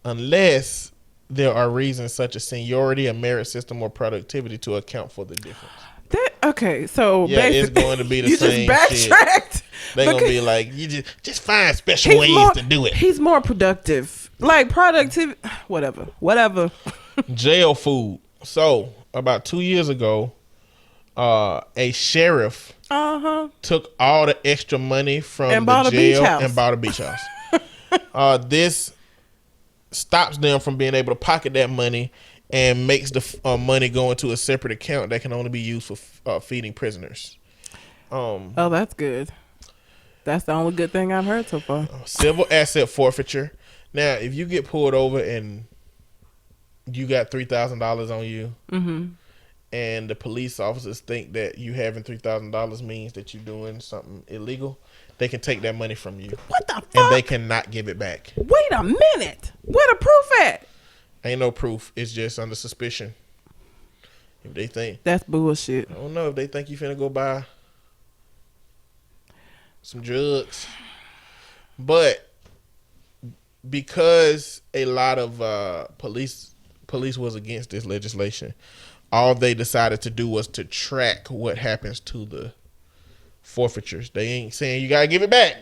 unless there are reasons such as seniority, a merit system, or productivity to account for the difference. Okay, so yeah, it's going to be the same just backtracked. Shit. They're gonna be like, you just find special ways to do it. He's more productive, like productivity, whatever. Jail food. So about 2 years ago, a sheriff took all the extra money from the jail and bought a beach house. This stops them from being able to pocket that money and makes the money go into a separate account that can only be used for feeding prisoners. Oh, that's good. That's the only good thing I've heard so far. Civil asset forfeiture. Now, if you get pulled over and you got $3,000 on you, and the police officers think that you having $3,000 means that you're doing something illegal, they can take that money from you. What the fuck? And they cannot give it back. Wait a minute. Where the proof at? Ain't no proof. It's just under suspicion. If they think. That's bullshit. I don't know. If they think you finna go buy some drugs. But because a lot of police was against this legislation, all they decided to do was to track what happens to the forfeitures. They ain't saying you gotta give it back.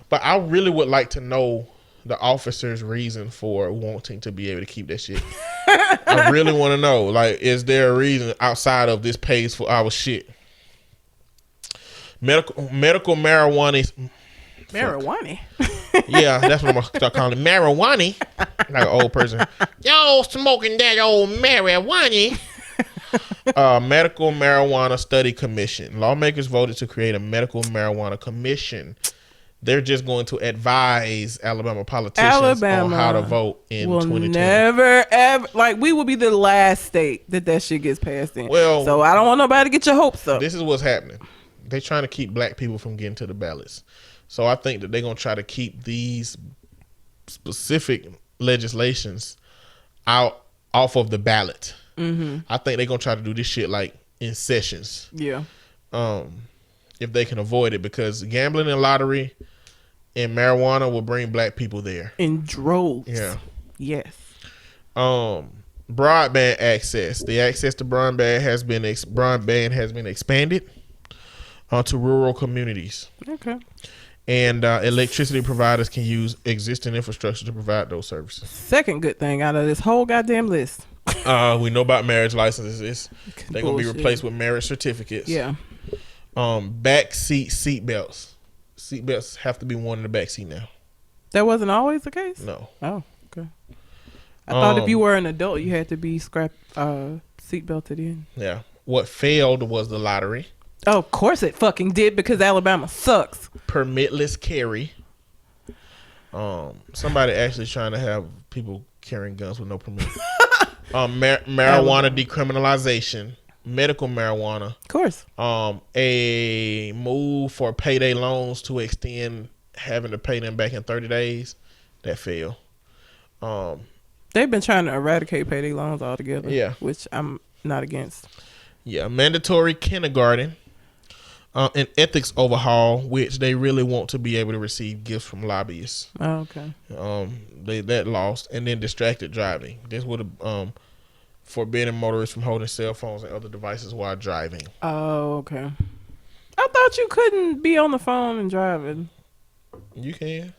But I really would like to know the officer's reason for wanting to be able to keep that shit. I really want to know. Like, is there a reason outside of this pays for our shit? Medical marijuana. Marijuana. Yeah, that's what I'm gonna start calling it. Marijuana. Like an old person. Yo, smoking that old marijuana. Medical Marijuana Study Commission. Lawmakers voted to create a medical marijuana commission. They're just going to advise Alabama politicians on how to vote in will 2020. Never ever, like, we will be the last state that shit gets passed in. Well, so I don't want nobody to get your hopes up. This is what's happening. They're trying to keep black people from getting to the ballots. So I think that they're gonna try to keep these specific legislations off of the ballot. Mm-hmm. I think they're gonna try to do this shit like in sessions. Yeah. If they can avoid it, because gambling and lottery and marijuana will bring black people there in droves. Yeah. Yes. Broadband access. The access to broadband has been expanded to rural communities. Okay. And electricity providers can use existing infrastructure to provide those services. Second good thing out of this whole goddamn list. We know about marriage licenses. They're going to be replaced with marriage certificates. Yeah. Back seat seatbelts. Seatbelts have to be worn in the back seat now. That wasn't always the case? No. Oh, okay. I thought if you were an adult, you had to be seatbelted in. Yeah. What failed was the lottery. Oh, of course it fucking did, because Alabama sucks. Permitless carry. Somebody actually trying to have people carrying guns with no permit. Marijuana decriminalization. Medical marijuana. Of course. A move for payday loans to extend having to pay them back in 30 days. That failed. They've been trying to eradicate payday loans altogether. Yeah. Which I'm not against. Yeah. Mandatory kindergarten. An ethics overhaul, which they really want to be able to receive gifts from lobbyists. Oh, okay. That lost. And then distracted driving. This would have forbidden motorists from holding cell phones and other devices while driving. Oh, okay. I thought you couldn't be on the phone and driving. You can.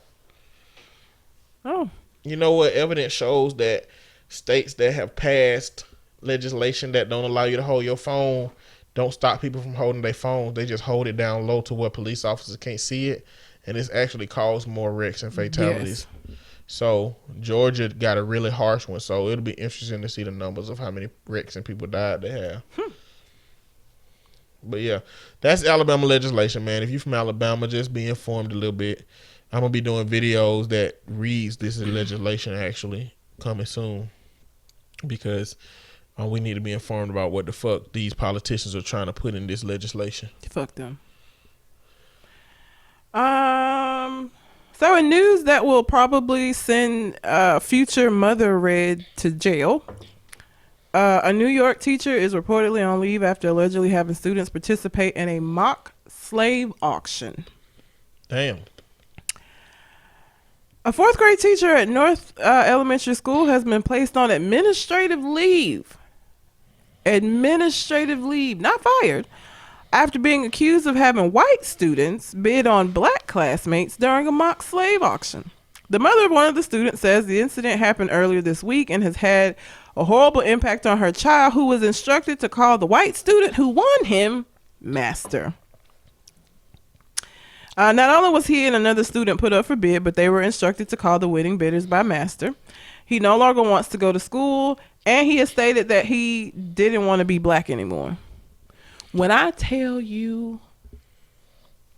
Oh. You know what? Evidence shows that states that have passed legislation that don't allow you to hold your phone don't stop people from holding their phones. They just hold it down low to where police officers can't see it. And it's actually caused more wrecks and fatalities. Yes. So Georgia got a really harsh one. So it'll be interesting to see the numbers of how many wrecks and people died they have. But yeah, that's Alabama legislation, man. If you're from Alabama, just be informed a little bit. I'm going to be doing videos that reads this legislation actually coming soon. Because we need to be informed about what the fuck these politicians are trying to put in this legislation. Fuck them. So in news that will probably send future Mother Red to jail, a New York teacher is reportedly on leave after allegedly having students participate in a mock slave auction. Damn. A fourth grade teacher at North Elementary School has been placed on administrative leave. Administrative leave, not fired, after being accused of having white students bid on black classmates during a mock slave auction. The mother of one of the students says the incident happened earlier this week and has had a horrible impact on her child, who was instructed to call the white student who won him master. Not only was he and another student put up for bid, but they were instructed to call the winning bidders by master. He no longer wants to go to school, and he has stated that he didn't want to be black anymore. When I tell you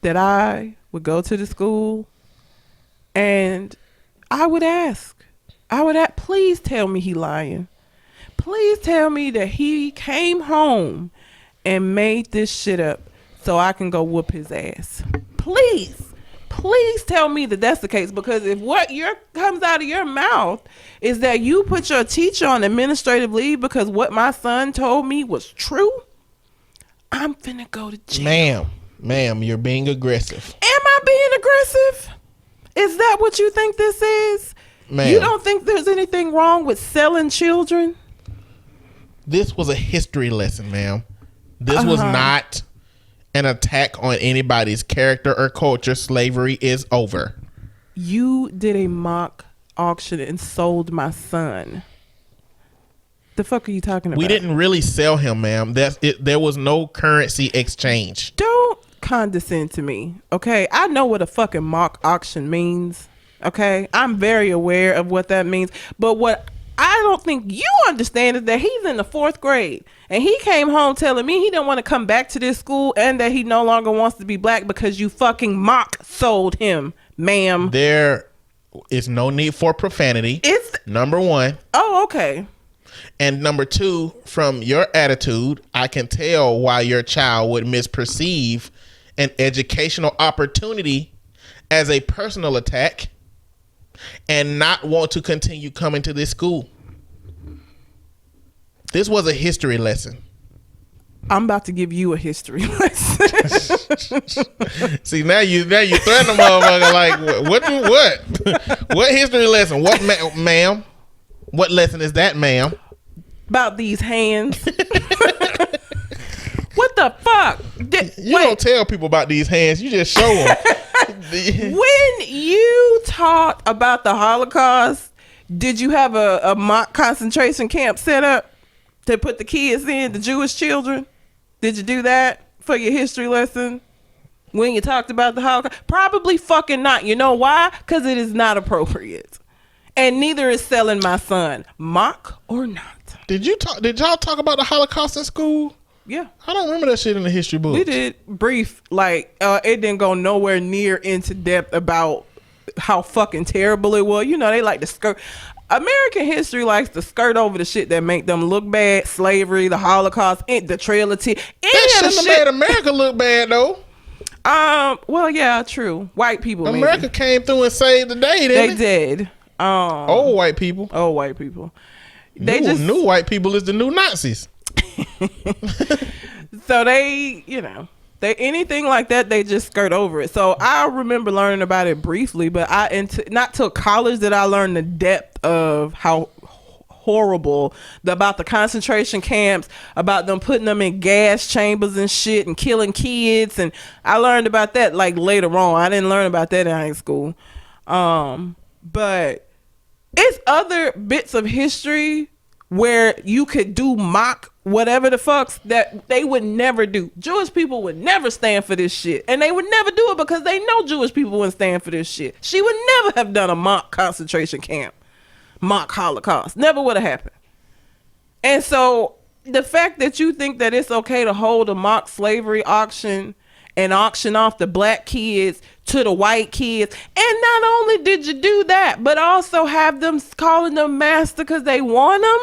that I would go to the school and I would ask, please tell me he lying. Please tell me that he came home and made this shit up so I can go whoop his ass. Please tell me that that's the case, because if what comes out of your mouth is that you put your teacher on administrative leave because what my son told me was true, I'm finna go to jail. Ma'am, you're being aggressive. Am I being aggressive? Is that what you think this is? Ma'am. You don't think there's anything wrong with selling children? This was a history lesson, ma'am. This was not an attack on anybody's character or culture. Slavery is over. You did a mock auction and sold my son. The fuck are you talking about? We didn't really sell him, ma'am. That's it. There was no currency exchange. Don't condescend to me, okay? I know what a fucking mock auction means, okay? I'm very aware of what that means. But what I don't think you understand is that he's in the 4th grade. And he came home telling me he didn't want to come back to this school and that he no longer wants to be black because you fucking mock sold him, ma'am. There is no need for profanity. It's number 1. Oh, okay. And number 2, from your attitude, I can tell why your child would misperceive an educational opportunity as a personal attack and not want to continue coming to this school. This was a history lesson. I'm about to give you a history lesson. See, now you threaten the motherfucker like what history lesson? What ma'am? What lesson is that, ma'am? About these hands. What the fuck? You don't tell people about these hands. You just show them. When you talked about the Holocaust, did you have a mock concentration camp set up to put the kids in, the Jewish children? Did you do that for your history lesson when you talked about the Holocaust? Probably fucking not. You know why? Because it is not appropriate. And neither is selling my son. Mock or not. Did y'all talk about the Holocaust in school? Yeah. I don't remember that shit in the history book. We did brief, like it didn't go nowhere near into depth about how fucking terrible it was. You know, they like to skirt. American history likes to skirt over the shit that make them look bad. Slavery, the Holocaust, the Trail of Tears. That shouldn't have made America look bad though. Well, yeah, true. White people. America came through and saved the day. They did. Old white people. Old white people. New white people is the new Nazis. So they, anything like that, they just skirt over it. So I remember learning about it briefly, but not till college did I learn the depth of how horrible about the concentration camps, about them putting them in gas chambers and shit and killing kids. And I learned about that like later on. I didn't learn about that in high school. But it's other bits of history where you could do mock whatever the fucks that they would never do. Jewish people would never stand for this shit. And they would never do it because they know Jewish people wouldn't stand for this shit. She would never have done a mock concentration camp, mock Holocaust. Never would have happened. And so the fact that you think that it's okay to hold a mock slavery auction and auction off the black kids to the white kids, and not only did you do that, but also have them calling them master because they want them,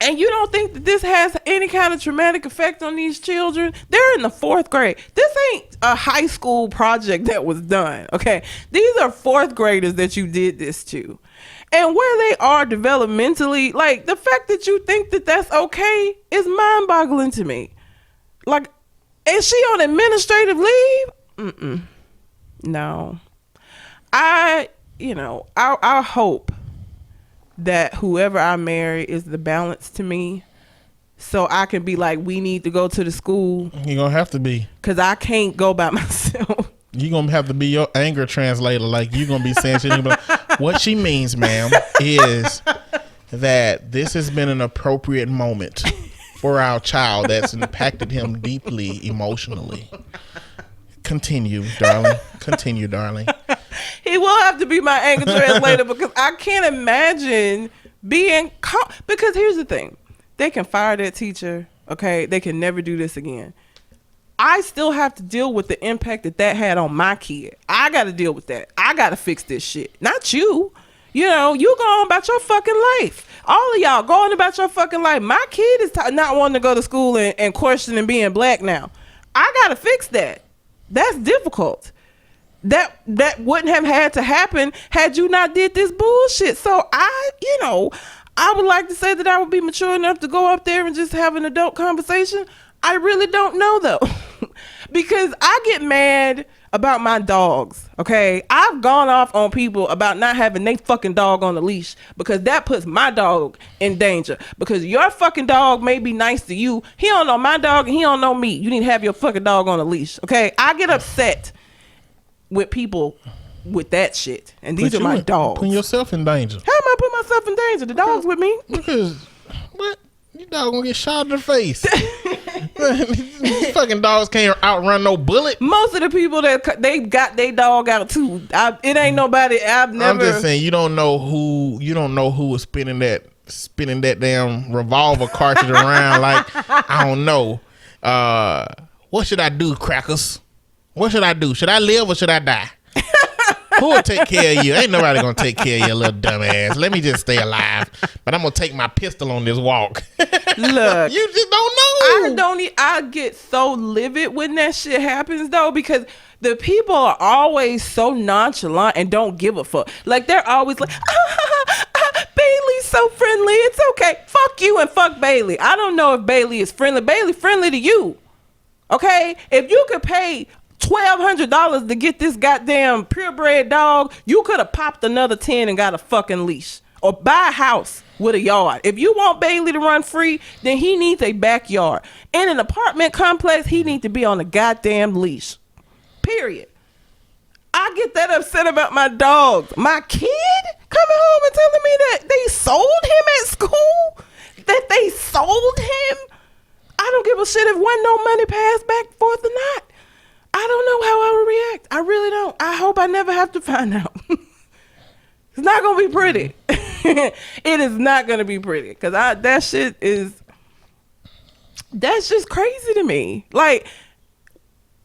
and you don't think that this has any kind of traumatic effect on these children? They're in the 4th grade. This ain't a high school project that was done, okay? These are 4th graders that you did this to. And where they are developmentally, like, the fact that you think that that's okay is mind-boggling to me. Like, is she on administrative leave? No. I hope that whoever I marry is the balance to me, so I can be like, we need to go to the school. You're gonna have to be, because I can't go by myself. You're gonna have to be your anger translator. Like, you're gonna be saying shit. What she means, ma'am, is that this has been an appropriate moment for our child that's impacted him deeply emotionally. Continue, darling. Continue, darling. He will have to be my anger translator because I can't imagine being because here's the thing. They can fire that teacher, okay? They can never do this again. I still have to deal with the impact that had on my kid. I got to deal with that. I got to fix this shit. Not you. You go on about your fucking life. All of y'all going about your fucking life. My kid is not wanting to go to school and questioning being black now. I got to fix that. That's difficult. That wouldn't have had to happen had you not did this bullshit. So I would like to say that I would be mature enough to go up there and just have an adult conversation. I really don't know though. Because I get mad about my dogs, okay? I've gone off on people about not having their fucking dog on a leash because that puts my dog in danger. Because your fucking dog may be nice to you. He don't know my dog and he don't know me. You need to have your fucking dog on a leash, okay? I get upset with people with that shit. And these But are my you dogs. putting yourself in danger. How am I put myself in danger? The dog's with me. Because what? You dog gonna get shot in the face. These fucking dogs can't outrun no bullet. Most of the people that they got their dog out too. It ain't nobody. I've never. I'm just saying you don't know who was spinning that damn revolver cartridge around. Like, I don't know. What should I do, crackers? What should I do? Should I live or should I die? Who will take care of you? Ain't nobody gonna take care of you, little dumbass. Let me just stay alive. But I'm gonna take my pistol on this walk. Look, You just don't know. I get so livid when that shit happens though, because the people are always so nonchalant and don't give a fuck. Like, they're always like, Bailey's so friendly. It's okay. Fuck you and fuck Bailey. I don't know if Bailey is friendly. Bailey friendly to you. Okay? If you could pay $1,200 to get this goddamn purebred dog, you could have popped another 10 and got a fucking leash. Or buy a house with a yard. If you want Bailey to run free, then he needs a backyard. In an apartment complex, he needs to be on a goddamn leash. Period. I get that upset about my dogs. My kid coming home and telling me that they sold him at school? That they sold him? I don't give a shit if wasn't no money passed back and forth or not. I don't know how I would react. I really don't. I hope I never have to find out. It's not going to be pretty. It is not going to be pretty. Because that shit is... That's just crazy to me. Like...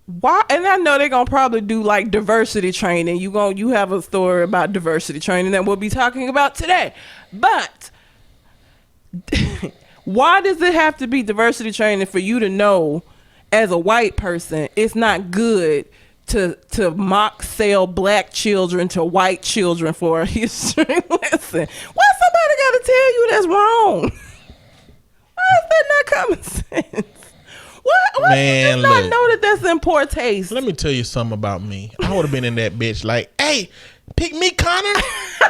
Why? And I know they're gonna probably do like diversity training. You have a story about diversity training that we'll be talking about today. But why does it have to be diversity training for you to know, as a white person, it's not good to mock sell black children to white children for a history lesson? Why somebody gotta tell you that's wrong? Why is that not common sense? Why Man, do you not look. know that that's in poor taste? Let me tell you something about me. I would have been in that bitch like, hey, pick me, Connor.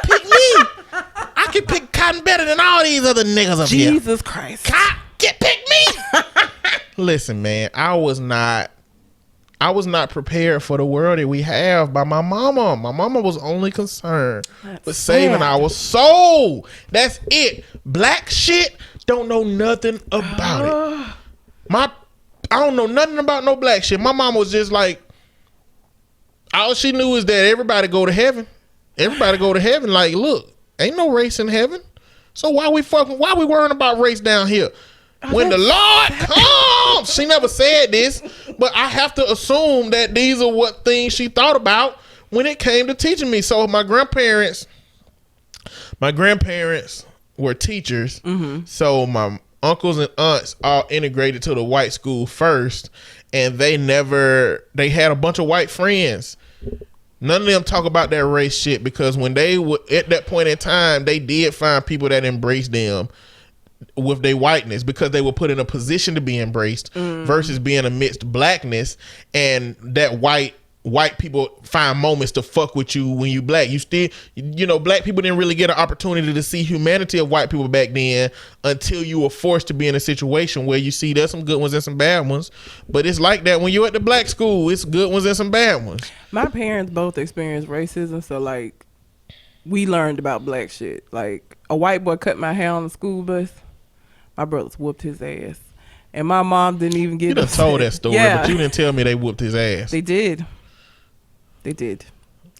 Pick me. I can pick cotton better than all these other niggas up here. Jesus Christ. Pick me. Listen, man, I was not prepared for the world that we have by my mama. My mama was only concerned with saving our soul. That's it. Black shit, don't know nothing about it. I don't know nothing about no black shit. My mama was just like, all she knew is that everybody go to heaven. Everybody go to heaven. Like, look, ain't no race in heaven. So why we worrying about race down here? When the Lord comes, she never said this, but I have to assume that these are what things she thought about when it came to teaching me. So my grandparents were teachers. Mm-hmm. So my uncles and aunts all integrated to the white school first, and they had a bunch of white friends. None of them talk about that race shit, because when they were at that point in time, they did find people that embraced them with their whiteness, because they were put in a position to be embraced versus being amidst blackness, and that white people find moments to fuck with you when you black. You still, black people didn't really get an opportunity to see humanity of white people back then until you were forced to be in a situation where you see there's some good ones and some bad ones. But it's like that when you're at the black school, it's good ones and some bad ones. My parents both experienced racism, so like we learned about black shit. Like, a white boy cut my hair on the school bus, my brothers whooped his ass. And my mom didn't even get... You done told that story, but you didn't tell me they whooped his ass. They did.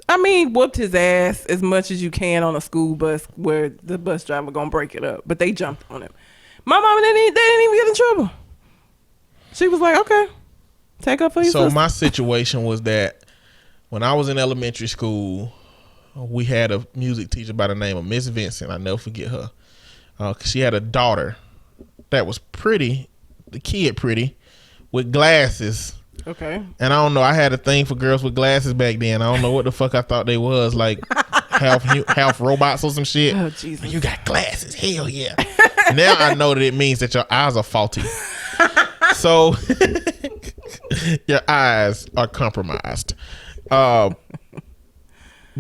I mean, whooped his ass as much as you can on a school bus where the bus driver gonna break it up. But they jumped on him. My mama they didn't even get in trouble. She was like, okay, take up for your sister. My situation was that when I was in elementary school, we had a music teacher by the name of Miss Vincent. I'll never forget her. 'Cause she had a daughter that was pretty, with glasses. Okay. And I don't know, I had a thing for girls with glasses back then. I don't know what the fuck I thought they was, like half robots or some shit. Oh, Jesus. You got glasses, hell yeah. Now I know that it means that your eyes are faulty. So your eyes are compromised. But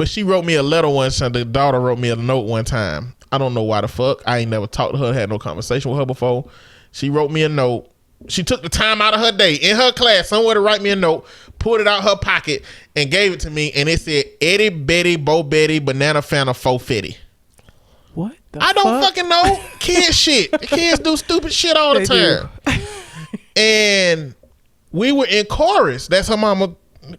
she wrote me a letter once, and the daughter wrote me a note one time. I don't know why the fuck. I ain't never talked to her, had no conversation with her before. She wrote me a note, She took the time out of her day in her class somewhere to write me a note, pulled it out her pocket, and gave it to me. And it said, Eddie, Betty, Bo Betty, Banana Fanta, 450. What the I don't fucking know. Kids shit. Kids do stupid shit all the time. And we were in chorus. That's her mama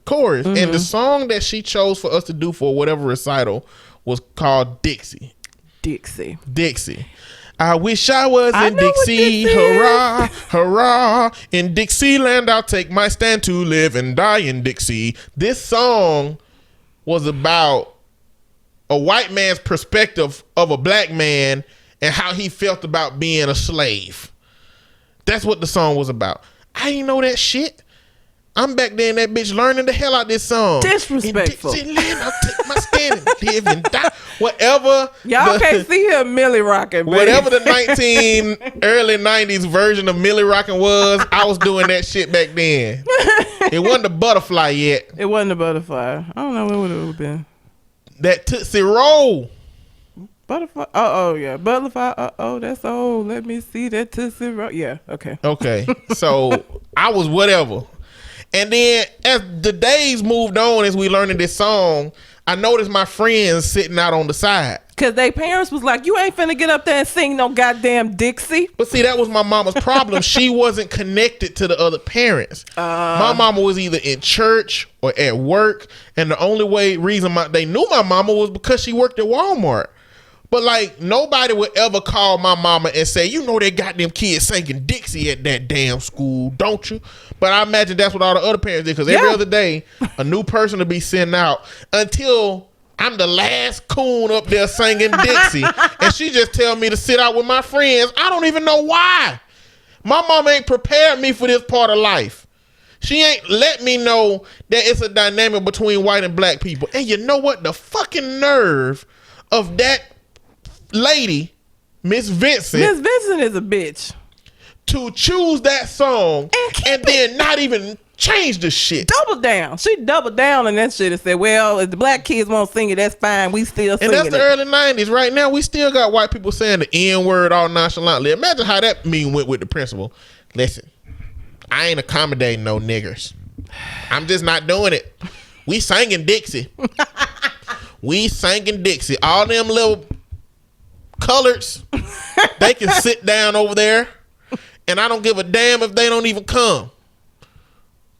chorus. And the song that she chose for us to do for whatever recital was called Dixie. Dixie. I wish I was in Dixie, hurrah, hurrah. In Dixieland, I'll take my stand to live and die in Dixie. This song was about a white man's perspective of a black man and how he felt about being a slave. That's what the song was about. I didn't know that shit. I'm back there in that bitch learning the hell out this song. Disrespectful. In Dixieland, I'll take my stand and live and die. Whatever. Y'all can't see her Millie rocking. Whatever the early 90s version of Millie rocking was, I was doing that shit back then. It wasn't a butterfly yet. It wasn't a butterfly. I don't know what would it have been. That Tootsie Roll. Butterfly. Yeah. Butterfly. That's old. Let me see that Tootsie Roll. Yeah. Okay. Okay. So I was whatever. And then as the days moved on, as we learning this song, I noticed my friends sitting out on the side. Cause they parents was like, you ain't finna get up there and sing no goddamn Dixie. But see, that was my mama's problem. She wasn't connected to the other parents. My mama was either in church or at work. And the only reason they knew my mama was because she worked at Walmart. But like nobody would ever call my mama and say, you know, they got them kids singing Dixie at that damn school, don't you? But I imagine that's what all the other parents did, because every other day a new person to be sent out until I'm the last coon up there singing Dixie. And she just tell me to sit out with my friends. I don't even know why. My mama ain't prepared me for this part of life. She ain't let me know that it's a dynamic between white and black people. And you know what? The fucking nerve of that lady, Miss Vincent. Miss Vincent is a bitch. To choose that song and then not even change the shit. Double down. She doubled down on that shit and said, well, if the black kids won't sing it, that's fine. We still sing it. And that's the early 90s. Right now, we still got white people saying the N-word all nonchalantly. Imagine how that meeting went with the principal. Listen, I ain't accommodating no niggers. I'm just not doing it. We singing Dixie. We singing Dixie. All them little coloreds, they can sit down over there. And I don't give a damn if they don't even come.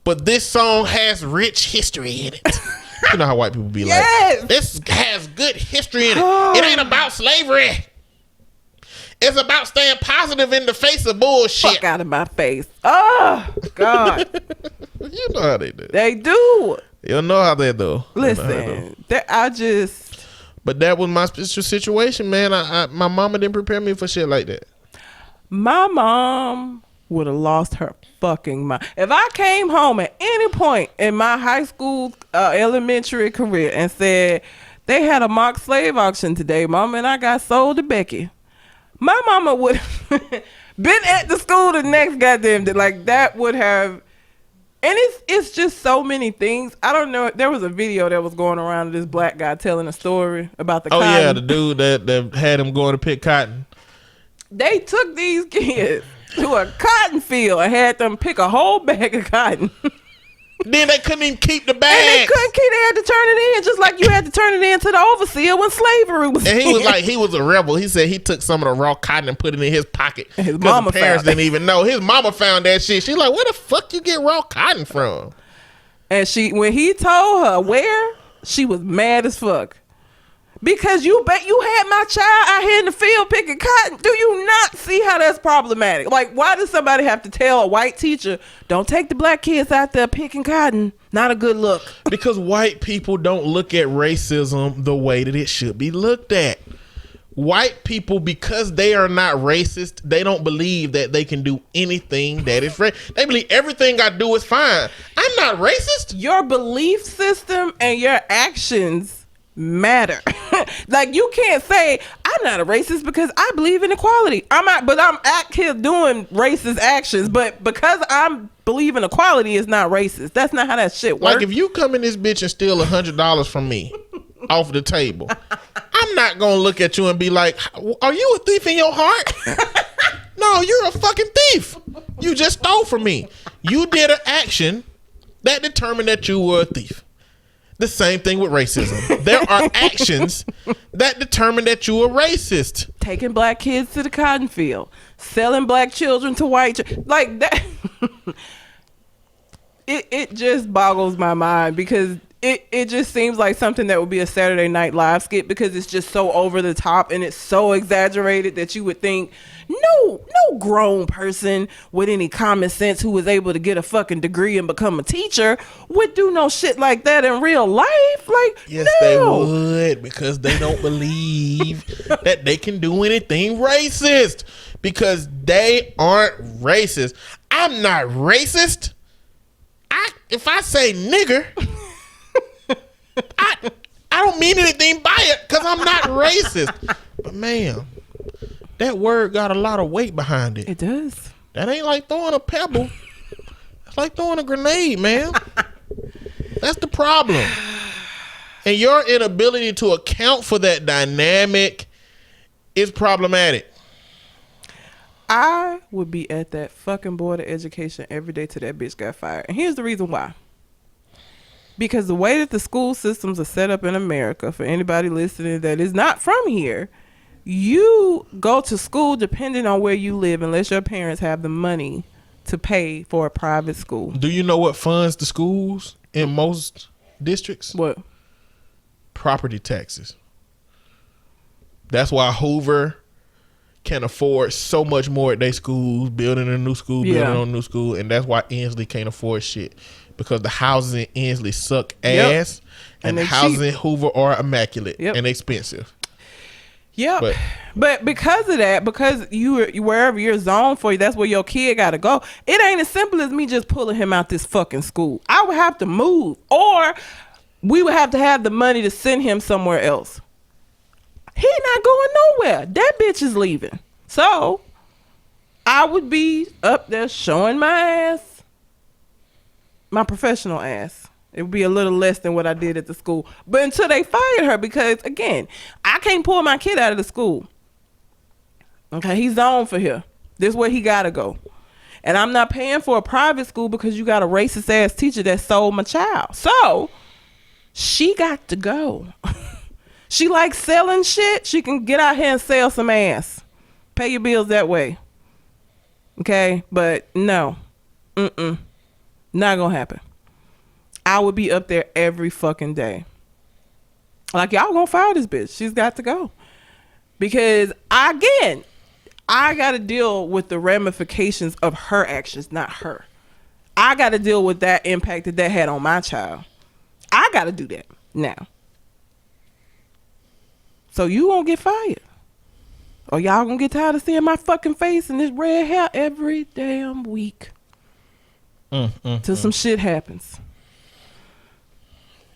But this song has rich history in it. You know how white people be like, this has good history in it. It ain't about slavery. It's about staying positive in the face of bullshit. Fuck out of my face. Oh, God. You know how they do. They do. You know how they do. Listen, But that was my situation, man. My mama didn't prepare me for shit like that. My mom would have lost her fucking mind. If I came home at any point in my high school, elementary career and said, they had a mock slave auction today, Mama, and I got sold to Becky. My mama would have been at the school the next goddamn day. Like, that would have... And it's just so many things. I don't know. There was a video that was going around of this black guy telling a story about the cotton. Oh, yeah, the dude that had him going to pick cotton. They took these kids to a cotton field and had them pick a whole bag of cotton. Then they couldn't even keep the bag. And they couldn't keep. They had to turn it in, just like you had to turn it in to the overseer when slavery was. And he was like, he was a rebel. He said he took some of the raw cotton and put it in his pocket. And his mama the parents didn't even know. His mama found that shit. She's like, where the fuck you get raw cotton from? And when he told her where, she was mad as fuck. Because you had my child out here in the field picking cotton. Do you not see how that's problematic? Like, why does somebody have to tell a white teacher, don't take the black kids out there picking cotton? Not a good look. Because white people don't look at racism the way that it should be looked at. White people, because they are not racist, they don't believe that they can do anything that is racist. They believe everything I do is fine. I'm not racist. Your belief system and your actions matter. Like, you can't say I'm not a racist because I believe in equality. I'm out here doing racist actions, but because I'm believe in equality is not racist. That's not how that shit works. Like, if you come in this bitch and steal $100 from me off the table, I'm not gonna look at you and be like, are you a thief in your heart? No, you're a fucking thief. You just stole from me. You did an action that determined that you were a thief. The same thing with racism. There are actions that determine that you are racist. Taking black kids to the cotton field, selling black children to white like that. it just boggles my mind because it just seems like something that would be a Saturday Night Live skit because it's just so over the top and it's so exaggerated that you would think no grown person with any common sense who was able to get a fucking degree and become a teacher would do no shit like that in real life. Like, yes, they would, because they don't believe that they can do anything racist because they aren't racist. I'm not racist. If I say nigger, I don't mean anything by it because I'm not racist. But man, that word got a lot of weight behind it. It does. That ain't like throwing a pebble. It's like throwing a grenade, man. That's the problem. And your inability to account for that dynamic is problematic. I would be at that fucking board of education every day till that bitch got fired. And here's the reason why. Because the way that the school systems are set up in America, for anybody listening that is not from here, you go to school depending on where you live unless your parents have the money to pay for a private school. Do you know what funds the schools in most districts? What? Property taxes. That's why Hoover can afford so much more at their schools, building a new school, building on a new school, and that's why Inslee can't afford shit. Because the houses in Inslee suck ass, and the houses in Hoover are immaculate and expensive. Yeah, but because of that, because you wherever you're zoned for, that's where your kid got to go. It ain't as simple as me just pulling him out this fucking school. I would have to move, or we would have to have the money to send him somewhere else. He not going nowhere. That bitch is leaving. So I would be up there showing my ass, my professional ass. It would be a little less than what I did at the school. But until they fired her, because again, I can't pull my kid out of the school. Okay, he's zoned for here. This is where he gotta go. And I'm not paying for a private school because you got a racist ass teacher that sold my child. So she got to go. She likes selling shit. She can get out here and sell some ass. Pay your bills that way. Okay, but no. Not gonna happen. I would be up there every fucking day. Like, y'all gonna fire this bitch. She's got to go. Because, again, I gotta deal with the ramifications of her actions, not her. I gotta deal with that impact that had on my child. I gotta do that now. So you gonna get fired. Or y'all gonna get tired of seeing my fucking face and this red hair every damn week. Till some shit happens.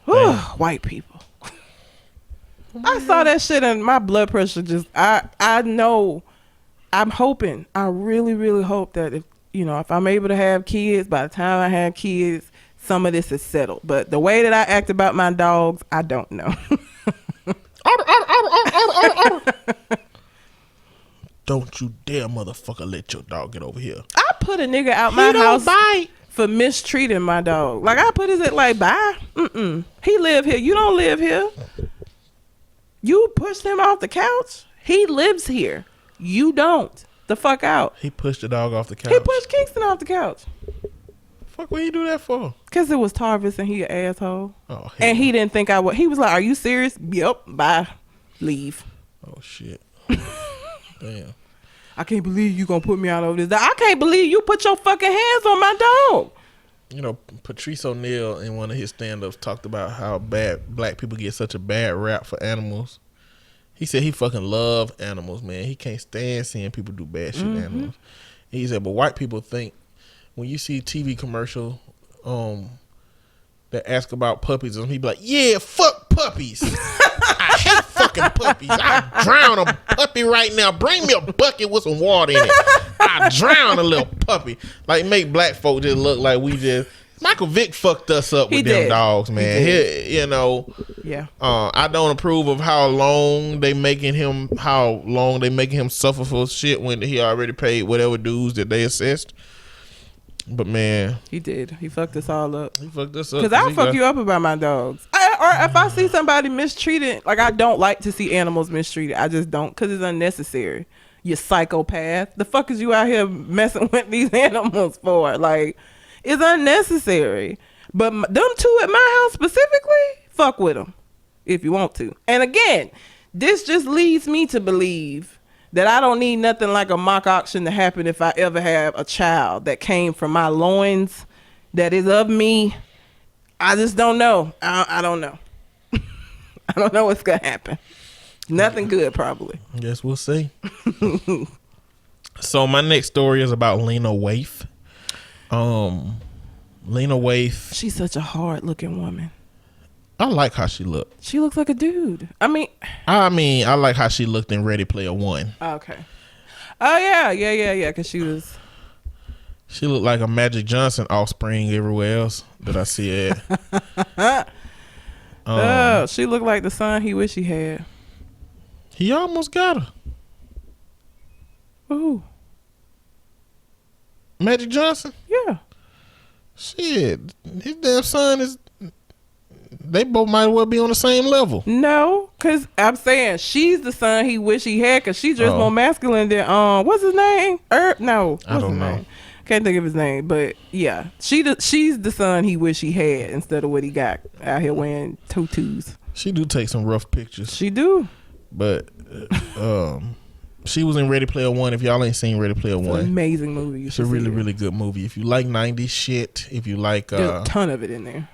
White people. I saw that shit and my blood pressure just, I know, I'm hoping, I really, really hope that if I'm able to have kids, by the time I have kids, some of this is settled. But the way that I act about my dogs, I don't know. Don't you dare motherfucker let your dog get over here. I put a nigga out my house for mistreating my dog. Like, I put his like, bye. He live here. You don't live here. You pushed him off the couch. He lives here. You don't. The fuck out. He pushed the dog off the couch. He pushed Kingston off the couch. Fuck, what you do that for? Because it was Tarvis and he an asshole. Oh, and he didn't think I would. He was like, are you serious? Yep. Bye. Leave. Oh, shit. Damn. I can't believe you gonna put me out over this. I can't believe you put your fucking hands on my dog. You know, Patrice O'Neal in one of his stand-ups talked about how bad black people get such a bad rap for animals. He said he fucking love animals, man. He can't stand seeing people do bad shit to animals. He said, but white people think when you see TV commercial that ask about puppies, and he be like, yeah, fuck puppies. I hate fucking puppies. I drown a puppy right now. Bring me a bucket with some water in it. I drown a little puppy. Like, make black folk just look like we just... Michael Vick fucked us up with them dogs, man. He, Yeah. I don't approve of how long they making him suffer for shit when he already paid whatever dues that they assessed. But man, He did. He fucked us all up. he fucked us up. Because I'll fuck you up about my dogs. Or if I see somebody mistreated, like I don't like to see animals mistreated. I just don't, because it's unnecessary. You psychopath. The fuck is you out here messing with these animals for? Like, it's unnecessary. But them two at my house specifically, fuck with them if you want to. And again, this just leads me to believe that I don't need nothing like a mock auction to happen if I ever have a child that came from my loins, that is of me. I just don't know. I don't know. I don't know what's going to happen. Nothing good, probably. Guess we'll see. So my next story is about Lena Waithe. Lena Waithe. She's such a hard-looking woman. I like how she looked. She looks like a dude. I mean, I like how she looked in Ready Player One. Okay. Oh yeah. Because she looked like a Magic Johnson offspring everywhere else that I see it. Oh, she looked like the son he wish he had. He almost got her. Ooh. Magic Johnson? Yeah. Shit, his damn son is. They both might well be on the same level. No, because I'm saying she's the son he wish he had, because she's just more masculine than what's his name? No, I don't know. Name? Can't think of his name, but yeah, she's the son he wish he had instead of what he got out here wearing tutus. She do take some rough pictures. She do, but she was in Ready Player One. If y'all ain't seen Ready Player One, amazing movie. It's a really really good movie. If you like 90s shit, if you like there's a ton of it in there.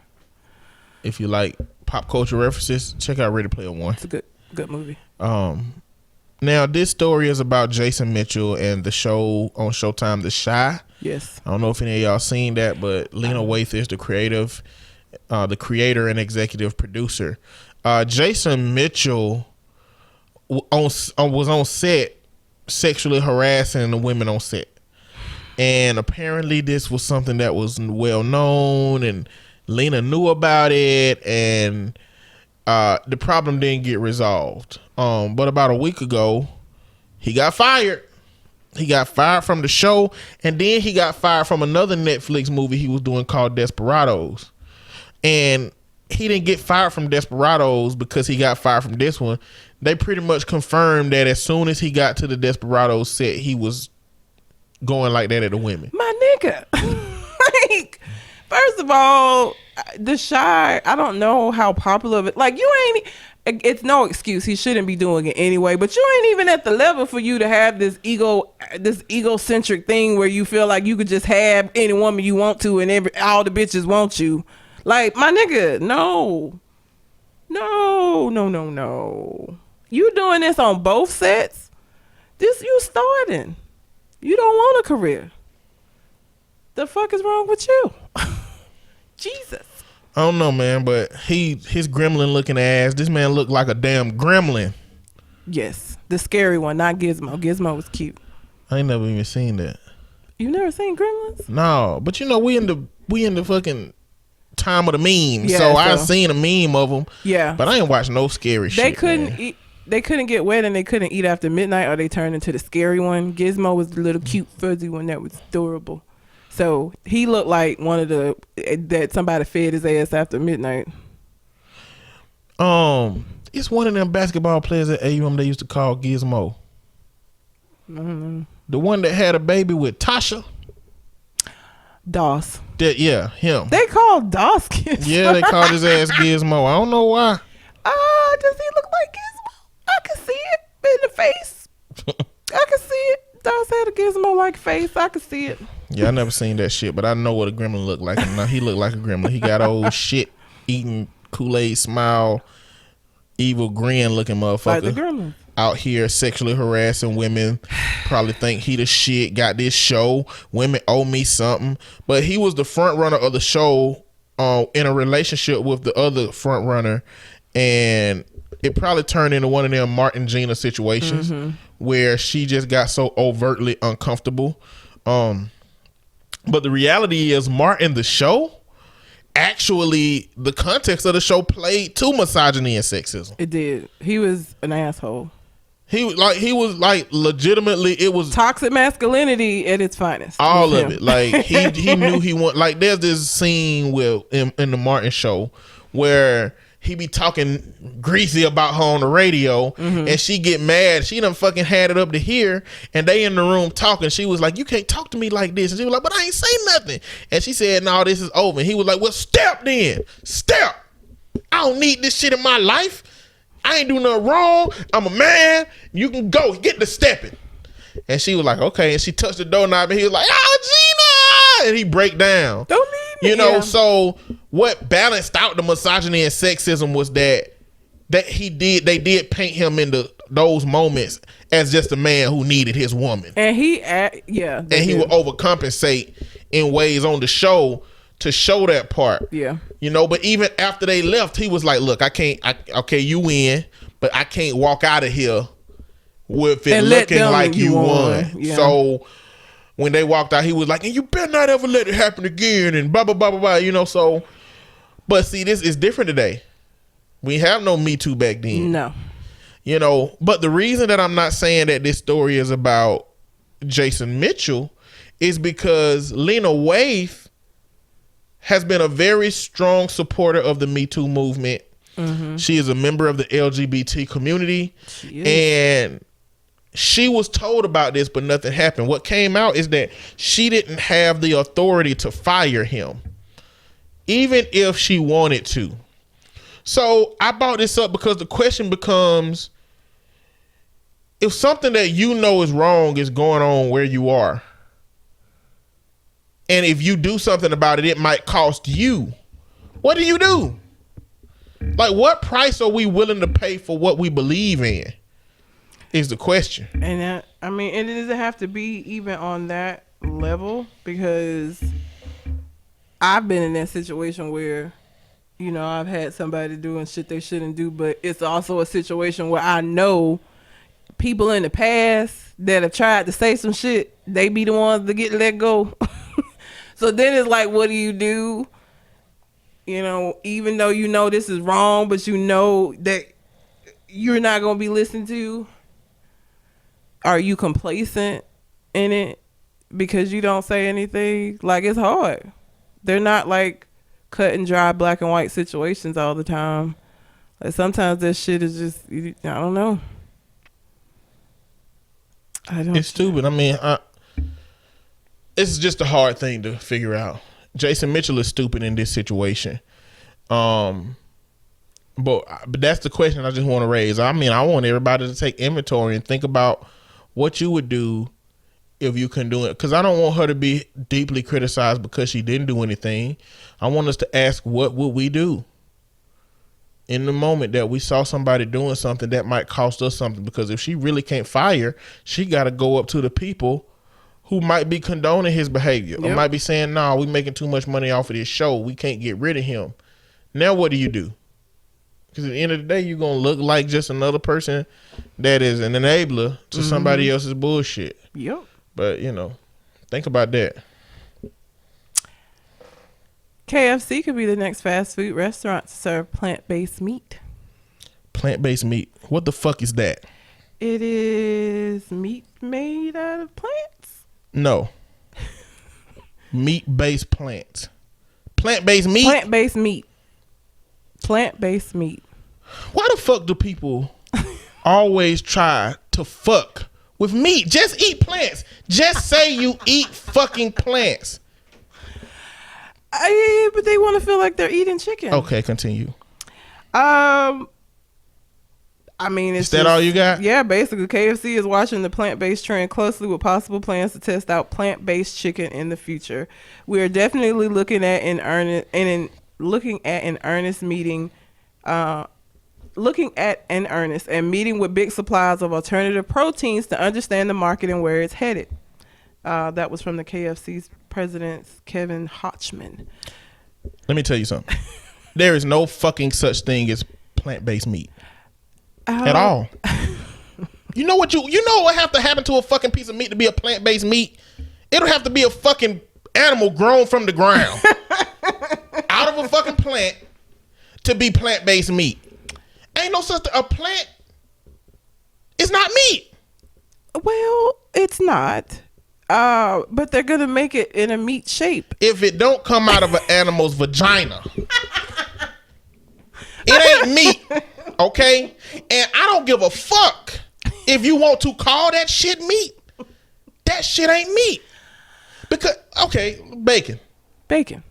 If you like pop culture references, check out Ready Player One. It's a good movie. Now this story is about Jason Mitchell and the show on Showtime, The Chi. Yes. I don't know if any of y'all seen that, but Lena Waithe is the creator and executive producer. Jason Mitchell was on set sexually harassing the women on set, and apparently this was something that was well known, and Lena knew about it, and the problem didn't get resolved. But about a week ago, he got fired. He got fired from the show, and then he got fired from another Netflix movie he was doing called Desperados. And he didn't get fired from Desperados because he got fired from this one. They pretty much confirmed that as soon as he got to the Desperados set, he was going like that at the women. My nigga. Like, first of all, The Chi, I don't know how popular of it. Like, it's no excuse. He shouldn't be doing it anyway. But you ain't even at the level for you to have this egocentric thing where you feel like you could just have any woman you want to, and all the bitches want you. Like, my nigga, no. You doing this on both sets? You starting. You don't want a career. The fuck is wrong with you? Jesus. I don't know, man, but his gremlin looking ass, this man looked like a damn gremlin. Yes. The scary one, not Gizmo. Gizmo was cute. I ain't never even seen that. You never seen Gremlins? No, but you know, we in the fucking time of the memes. Yeah, so I seen a meme of them. Yeah. But I ain't watched no scary shit. They couldn't get wet, and they couldn't eat after midnight, or they turned into the scary one. Gizmo was the little cute fuzzy one that was adorable. So he looked like one of that somebody fed his ass after midnight. It's one of them basketball players at AUM they used to call Gizmo. The one that had a baby with Tasha. Doss. Yeah, him. They called Doss Gizmo. Yeah, they called his ass Gizmo. I don't know why. Does he look like Gizmo? I can see it in the face. I can see it. Doss had a Gizmo-like face. I can see it. Yeah, I never seen that shit, but I know what a gremlin looked like. And now he looked like a gremlin. He got old shit eating Kool-Aid smile, evil grin looking motherfucker. Like the gremlin. Out here sexually harassing women. Probably think he the shit. Got this show. Women owe me something. But he was the front runner of the show in a relationship with the other front runner, and it probably turned into one of them Martin Gina situations where she just got so overtly uncomfortable. But the reality is, Martin, the show, actually, the context of the show played to misogyny and sexism. It did. He was an asshole. He was like legitimately. It was toxic masculinity at its finest. all of it. Like he knew he want. Like there's this scene in the Martin show where he be talking greasy about her on the radio, and she get mad. She done fucking had it up to here, and they in the room talking. She was like, "You can't talk to me like this," and she was like, "But I ain't say nothing." And she said, "No, this is over." And he was like, "Well, step then, step. I don't need this shit in my life. I ain't do nothing wrong. I'm a man. You can go. Get to stepping." And she was like, "Okay." And she touched the doorknob, and he was like, "Oh, Gina!" And he break down. Don't leave me. You know, so what balanced out the misogyny and sexism was that they did paint him into those moments as just a man who needed his woman. And he would overcompensate in ways on the show to show that part. Yeah. You know, but even after they left, he was like, "Look, okay, you win, but I can't walk out of here with it looking like you won." Yeah. So when they walked out, he was like, "And you better not ever let it happen again," and blah, blah, blah, blah, blah, you know, so. But see, this is different today. We have no Me Too back then. No. You know, but the reason that I'm not saying that this story is about Jason Mitchell is because Lena Waithe has been a very strong supporter of the Me Too movement. She is a member of the LGBT community, and she was told about this, but nothing happened. What came out is that she didn't have the authority to fire him, even if she wanted to. So I brought this up because the question becomes, if something that you know is wrong is going on where you are, and if you do something about it, it might cost you, what do? Like, what price are we willing to pay for what we believe in is the question. And that, I mean, it doesn't have to be even on that level, because I've been in that situation where, you know, I've had somebody doing shit they shouldn't do, but it's also a situation where I know people in the past that have tried to say some shit, they be the ones that get let go. So then it's like, what do? You know, even though you know this is wrong, but you know that you're not going to be listened to. Are you complacent in it because you don't say anything? Like, it's hard. They're not like cut and dry black and white situations all the time. Like, sometimes that shit is just, I don't know. It's stupid. I mean, it's just a hard thing to figure out. Jason Mitchell is stupid in this situation. But that's the question I just want to raise. I mean, I want everybody to take inventory and think about what you would do if you couldn't do it. Because I don't want her to be deeply criticized because she didn't do anything. I want us to ask, what would we do in the moment that we saw somebody doing something that might cost us something? Because if she really can't fire, she got to go up to the people who might be condoning his behavior, or might be saying, "Nah, we making too much money off of this show. We can't get rid of him." Now what do you do? Because at the end of the day, you're going to look like just another person that is an enabler to somebody else's bullshit. Yep. But, you know, think about that. KFC could be the next fast food restaurant to serve plant-based meat. Plant-based meat. What the fuck is that? It is meat made out of plants. No. Meat-based plants. Plant-based meat? Plant-based meat. Plant-based meat. Why the fuck do people always try to fuck with meat? Just eat plants. Just say you eat fucking plants. But they want to feel like they're eating chicken. Okay, continue. I mean, is that all you got? Yeah, basically, KFC is watching the plant-based trend closely with possible plans to test out plant-based chicken in the future. We are definitely looking at in earnest meeting with big suppliers of alternative proteins to understand the market and where it's headed. That was from the KFC's president, Kevin Hochman. Let me tell you something. There is no fucking such thing as plant-based meat. At all. You know what have to happen to a fucking piece of meat to be a plant-based meat? It'll have to be a fucking animal grown from the ground out of a fucking plant to be plant-based meat. Ain't no such a plant It's not meat. Well, it's not. But they're gonna make it in a meat shape. If it don't come out of an animal's vagina, it ain't meat. Okay? And I don't give a fuck if you want to call that shit meat. That shit ain't meat. Because, okay, bacon. Bacon.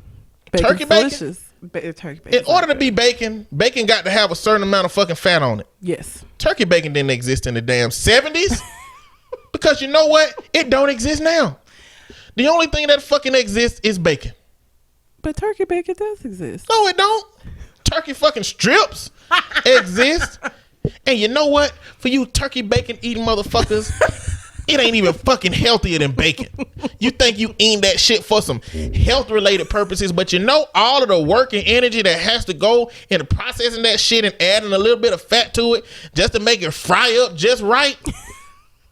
Turkey bacon? Turkey bacon. In order to be bacon got to have a certain amount of fucking fat on it. Yes. Turkey bacon didn't exist in the damn 70s. Because you know what? It don't exist now. The only thing that fucking exists is bacon. But turkey bacon does exist. No, it don't. Turkey fucking strips exist. And you know what? For you turkey bacon eating motherfuckers, it ain't even fucking healthier than bacon. You think you eating that shit for some health related purposes, but you know all of the work and energy that has to go into processing that shit and adding a little bit of fat to it just to make it fry up just right.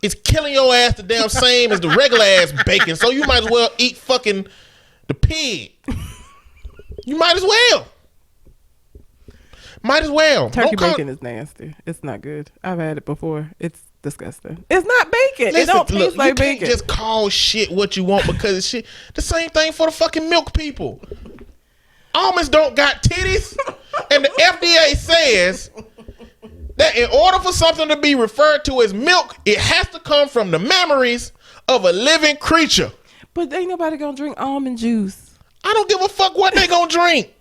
It's killing your ass the damn same as the regular ass bacon. So you might as well eat fucking the pig. You might as well. Might as well. Turkey bacon is nasty. It's not good. I've had it before. It's disgusting. It's not bacon. It don't taste like bacon. You can't just call shit what you want because it's shit. The same thing for the fucking milk people. Almonds don't got titties. And the FDA says that in order for something to be referred to as milk, it has to come from the memories of a living creature. But ain't nobody gonna drink almond juice. I don't give a fuck what they gonna drink.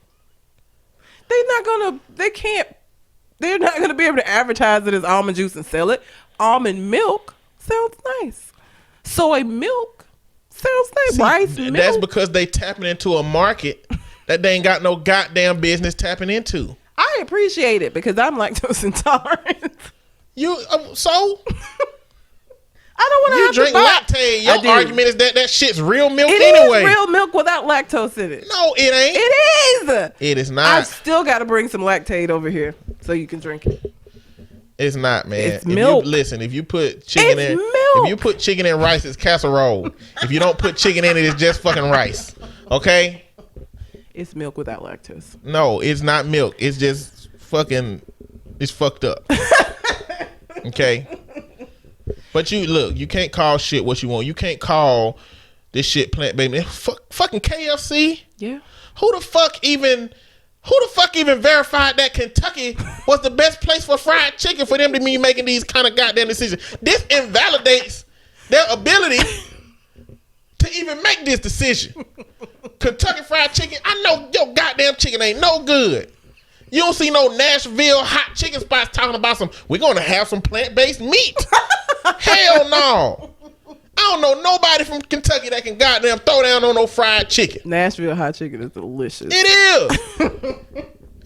They're not gonna be able to advertise it as almond juice and sell it. Almond milk sounds nice. Soy milk sounds nice. Rice milk. That's because they tapping into a market that they ain't got no goddamn business tapping into. I appreciate it because I'm lactose intolerant. So? I don't want to You drink lactate. Your argument is that shit's real milk anyway. It is real milk without lactose in it. No, it ain't. It is. It is not. I still got to bring some lactate over here so you can drink it. It's not, man. It's milk. If you put chicken in, milk. If you put chicken in rice, it's casserole. If you don't put chicken in it, it's just fucking rice. Okay? It's milk without lactose. No, it's not milk. It's just fucking. It's fucked up. Okay. But you can't call shit what you want. You can't call this shit plant-based. Fucking KFC. Yeah. Who the fuck even verified that Kentucky was the best place for fried chicken for them to be making these kind of goddamn decisions? This invalidates their ability to even make this decision. Kentucky Fried Chicken, I know your goddamn chicken ain't no good. You don't see no Nashville hot chicken spots talking about we're going to have some plant-based meat. Hell no. I don't know nobody from Kentucky that can goddamn throw down on no fried chicken. Nashville hot chicken is delicious. It is.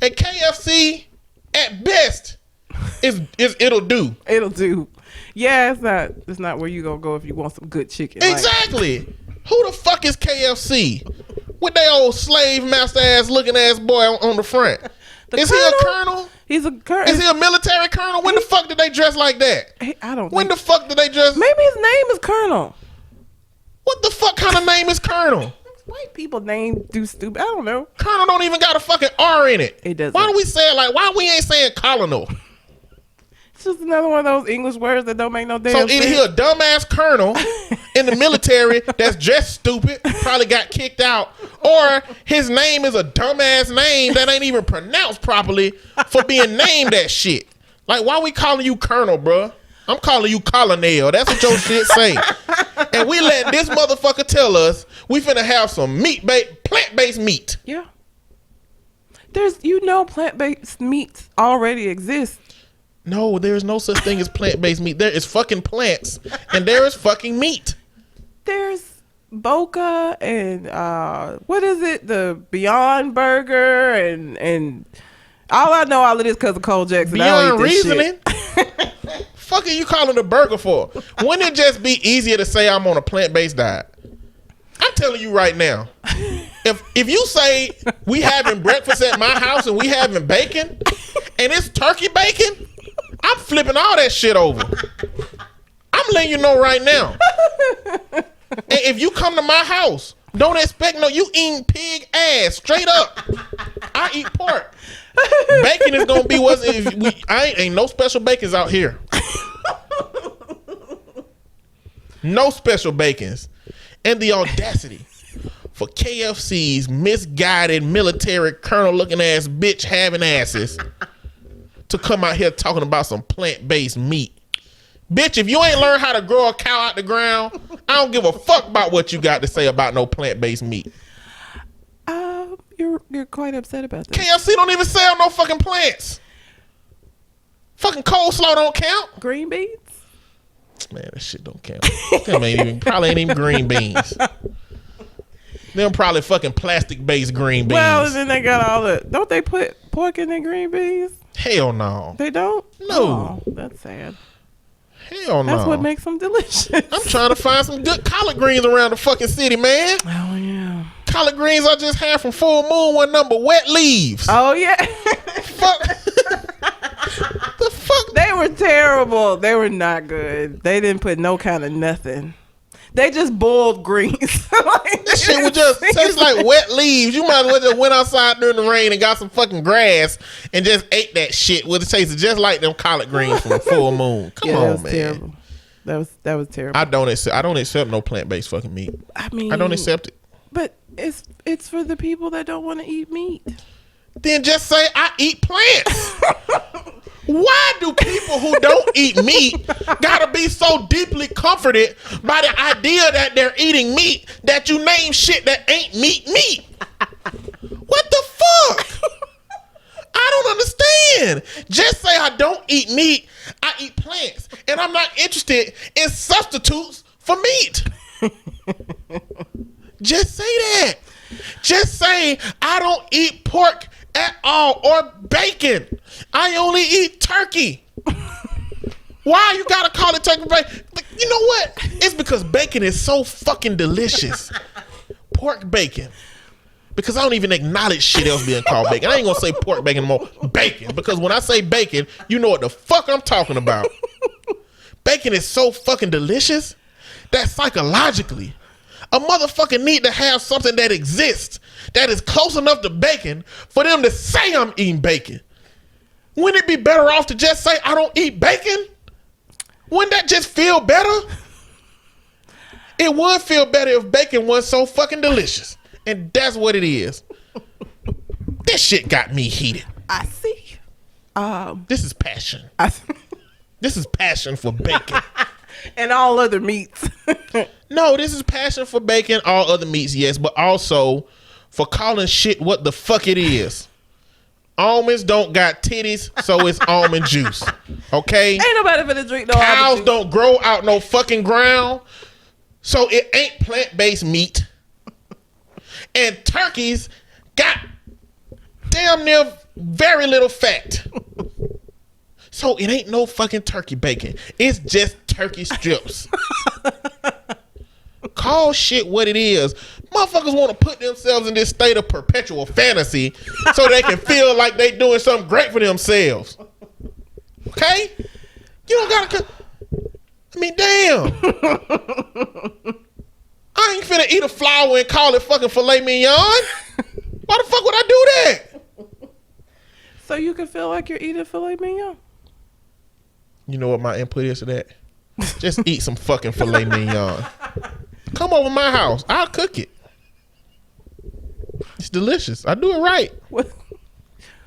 And KFC, at best, it'll do. It'll do. Yeah, it's not where you gonna go if you want some good chicken. Exactly. Who the fuck is KFC? With that old slave master ass looking ass boy on the front. Is he a colonel? He's a colonel. Is he a military colonel? When the fuck did they dress like that? I don't. When the fuck did they dress? Maybe his name is Colonel. What the fuck kind of name is Colonel? White people name do stupid. I don't know. Colonel don't even got a fucking R in it. It doesn't. Why do we say it why we ain't saying colonel? It's just another one of those English words that don't make no damn sense. So either he a dumbass colonel in the military that's dressed stupid, probably got kicked out, or his name is a dumbass name that ain't even pronounced properly for being named that shit. Like, why we calling you Colonel, bruh? I'm calling you Colonel. That's what your shit say. And we let this motherfucker tell us we finna have some plant-based meat. Yeah. There's, plant-based meats already exist. No, there is no such thing as plant-based meat. There is fucking plants, and there is fucking meat. There's Boca and what is it? The Beyond Burger and all I know all of this because of Cole Jackson. Beyond Reasoning. Fuck are you calling a burger for? Wouldn't it just be easier to say I'm on a plant-based diet? I'm telling you right now. If you say we having breakfast at my house and we having bacon and it's turkey bacon, I'm flipping all that shit over. I'm letting you know right now. And if you come to my house, don't expect you eating pig ass straight up. I eat pork. Bacon is gonna be ain't no special bacons out here. no special bacons, and the audacity for KFC's misguided military colonel looking ass bitch having asses to come out here talking about some plant-based meat. Bitch, if you ain't learned how to grow a cow out the ground, I don't give a fuck about what you got to say about no plant-based meat. You're quite upset about this. KFC don't even sell no fucking plants. Fucking coleslaw don't count. Green beans? Man, that shit don't count. Them probably ain't even green beans. Them probably fucking plastic-based green beans. Well, and then they got all the... Don't they put pork in their green beans? Hell no. They don't? No. Oh, that's sad. Hell no. That's what makes them delicious. I'm trying to find some good collard greens around the fucking city, man. Oh, yeah. Collard greens I just had from Full Moon one number, wet leaves. Oh, yeah. Fuck. The fuck? They were terrible. They were not good. They didn't put no kind of nothing. They just boiled greens. That shit was just tastes like wet leaves. You might as well just went outside during the rain and got some fucking grass and just ate that shit. With it tasted just like them collard greens from Full Moon. Come on, man. Terrible. That was terrible. I don't accept no plant-based fucking meat. I mean, I don't accept it. But it's for the people that don't want to eat meat. Then just say I eat plants. Why do people who don't eat meat gotta be so deeply comforted by the idea that they're eating meat that you name shit that ain't meat? What the fuck? I don't understand. Just say I don't eat meat, I eat plants. And I'm not interested in substitutes for meat. Just say that. Just say I don't eat pork at all or bacon. I only eat turkey. Why you gotta call it turkey bacon? You know what? It's because bacon is so fucking delicious. Pork bacon. Because I don't even acknowledge shit else being called bacon. I ain't gonna say pork bacon anymore. Bacon. Because when I say bacon, you know what the fuck I'm talking about. Bacon is so fucking delicious that psychologically a motherfucker need to have something that exists that is close enough to bacon for them to say I'm eating bacon. Wouldn't it be better off to just say I don't eat bacon? Wouldn't that just feel better? It would feel better if bacon wasn't so fucking delicious. And that's what it is. This shit got me heated. I see. This is passion. This is passion for bacon. And all other meats. No, this is passion for bacon, all other meats, yes, but also for calling shit what the fuck it is. Almonds don't got titties, so it's almond juice. Okay? Ain't nobody finna drink no cows don't grow out no fucking ground, so it ain't plant-based meat. And turkeys got damn near very little fat. So it ain't no fucking turkey bacon. It's just turkey strips. Call shit what it is. Motherfuckers want to put themselves in this state of perpetual fantasy so they can feel like they doing something great for themselves. Okay? You don't gotta... I mean, damn. I ain't finna eat a flower and call it fucking filet mignon. Why the fuck would I do that? So you can feel like you're eating filet mignon? You know what my input is to that? Just eat some fucking filet mignon. Come over my house. I'll cook it. It's delicious. I do it right.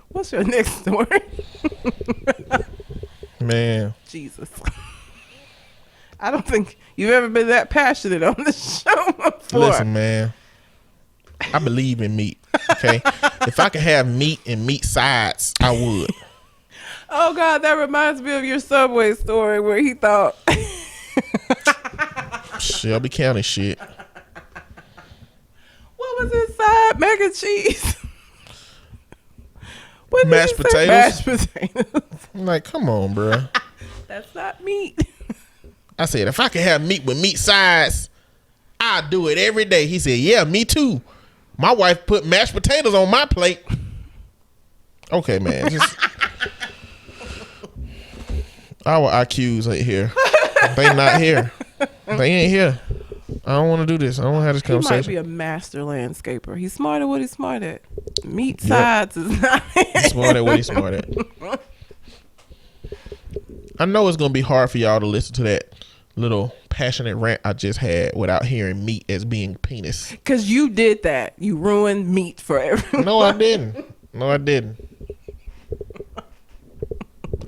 What's your next story? Man. Jesus. I don't think you've ever been that passionate on the show before. Listen, man. I believe in meat. Okay? If I could have meat and meat sides, I would. Oh, God, that reminds me of your Subway story where he thought... Shelby County shit. What was inside? Mac and cheese. Mashed potatoes. Mashed potatoes. I'm like, come on, bro. That's not meat. I said, if I could have meat with meat sides, I'd do it every day. He said, yeah, me too. My wife put mashed potatoes on my plate. Okay, man. Just... Our IQs ain't here. They not here. They ain't here. I don't want to do this. I don't want to have this conversation. He might be a master landscaper. He's smart at what he's smart at. Meat sides is not. He's smart at what he's smart at. I know it's going to be hard for y'all to listen to that little passionate rant I just had without hearing meat as being penis. Because you did that. You ruined meat for everyone. No, I didn't. No, I didn't.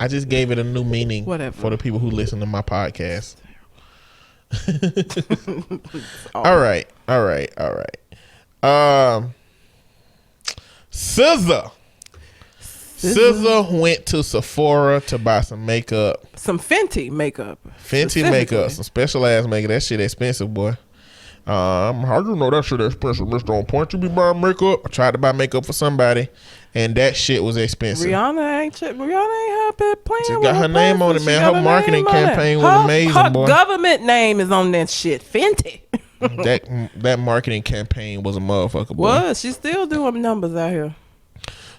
I just gave it a new meaning. Whatever. For the people who listen to my podcast. All right. SZA went to Sephora to buy some makeup. Some Fenty makeup. Fenty makeup. Some special ass makeup. That shit expensive, boy. How you know that shit expensive, Mr. On Point? You be buying makeup? I tried to buy makeup for somebody, and that shit was expensive. Rihanna ain't happy playing. She with got her name on it, man. Her marketing campaign was amazing, her boy. Government name is on that shit. Fenty. that marketing campaign was a motherfucker, boy. Was she still doing numbers out here?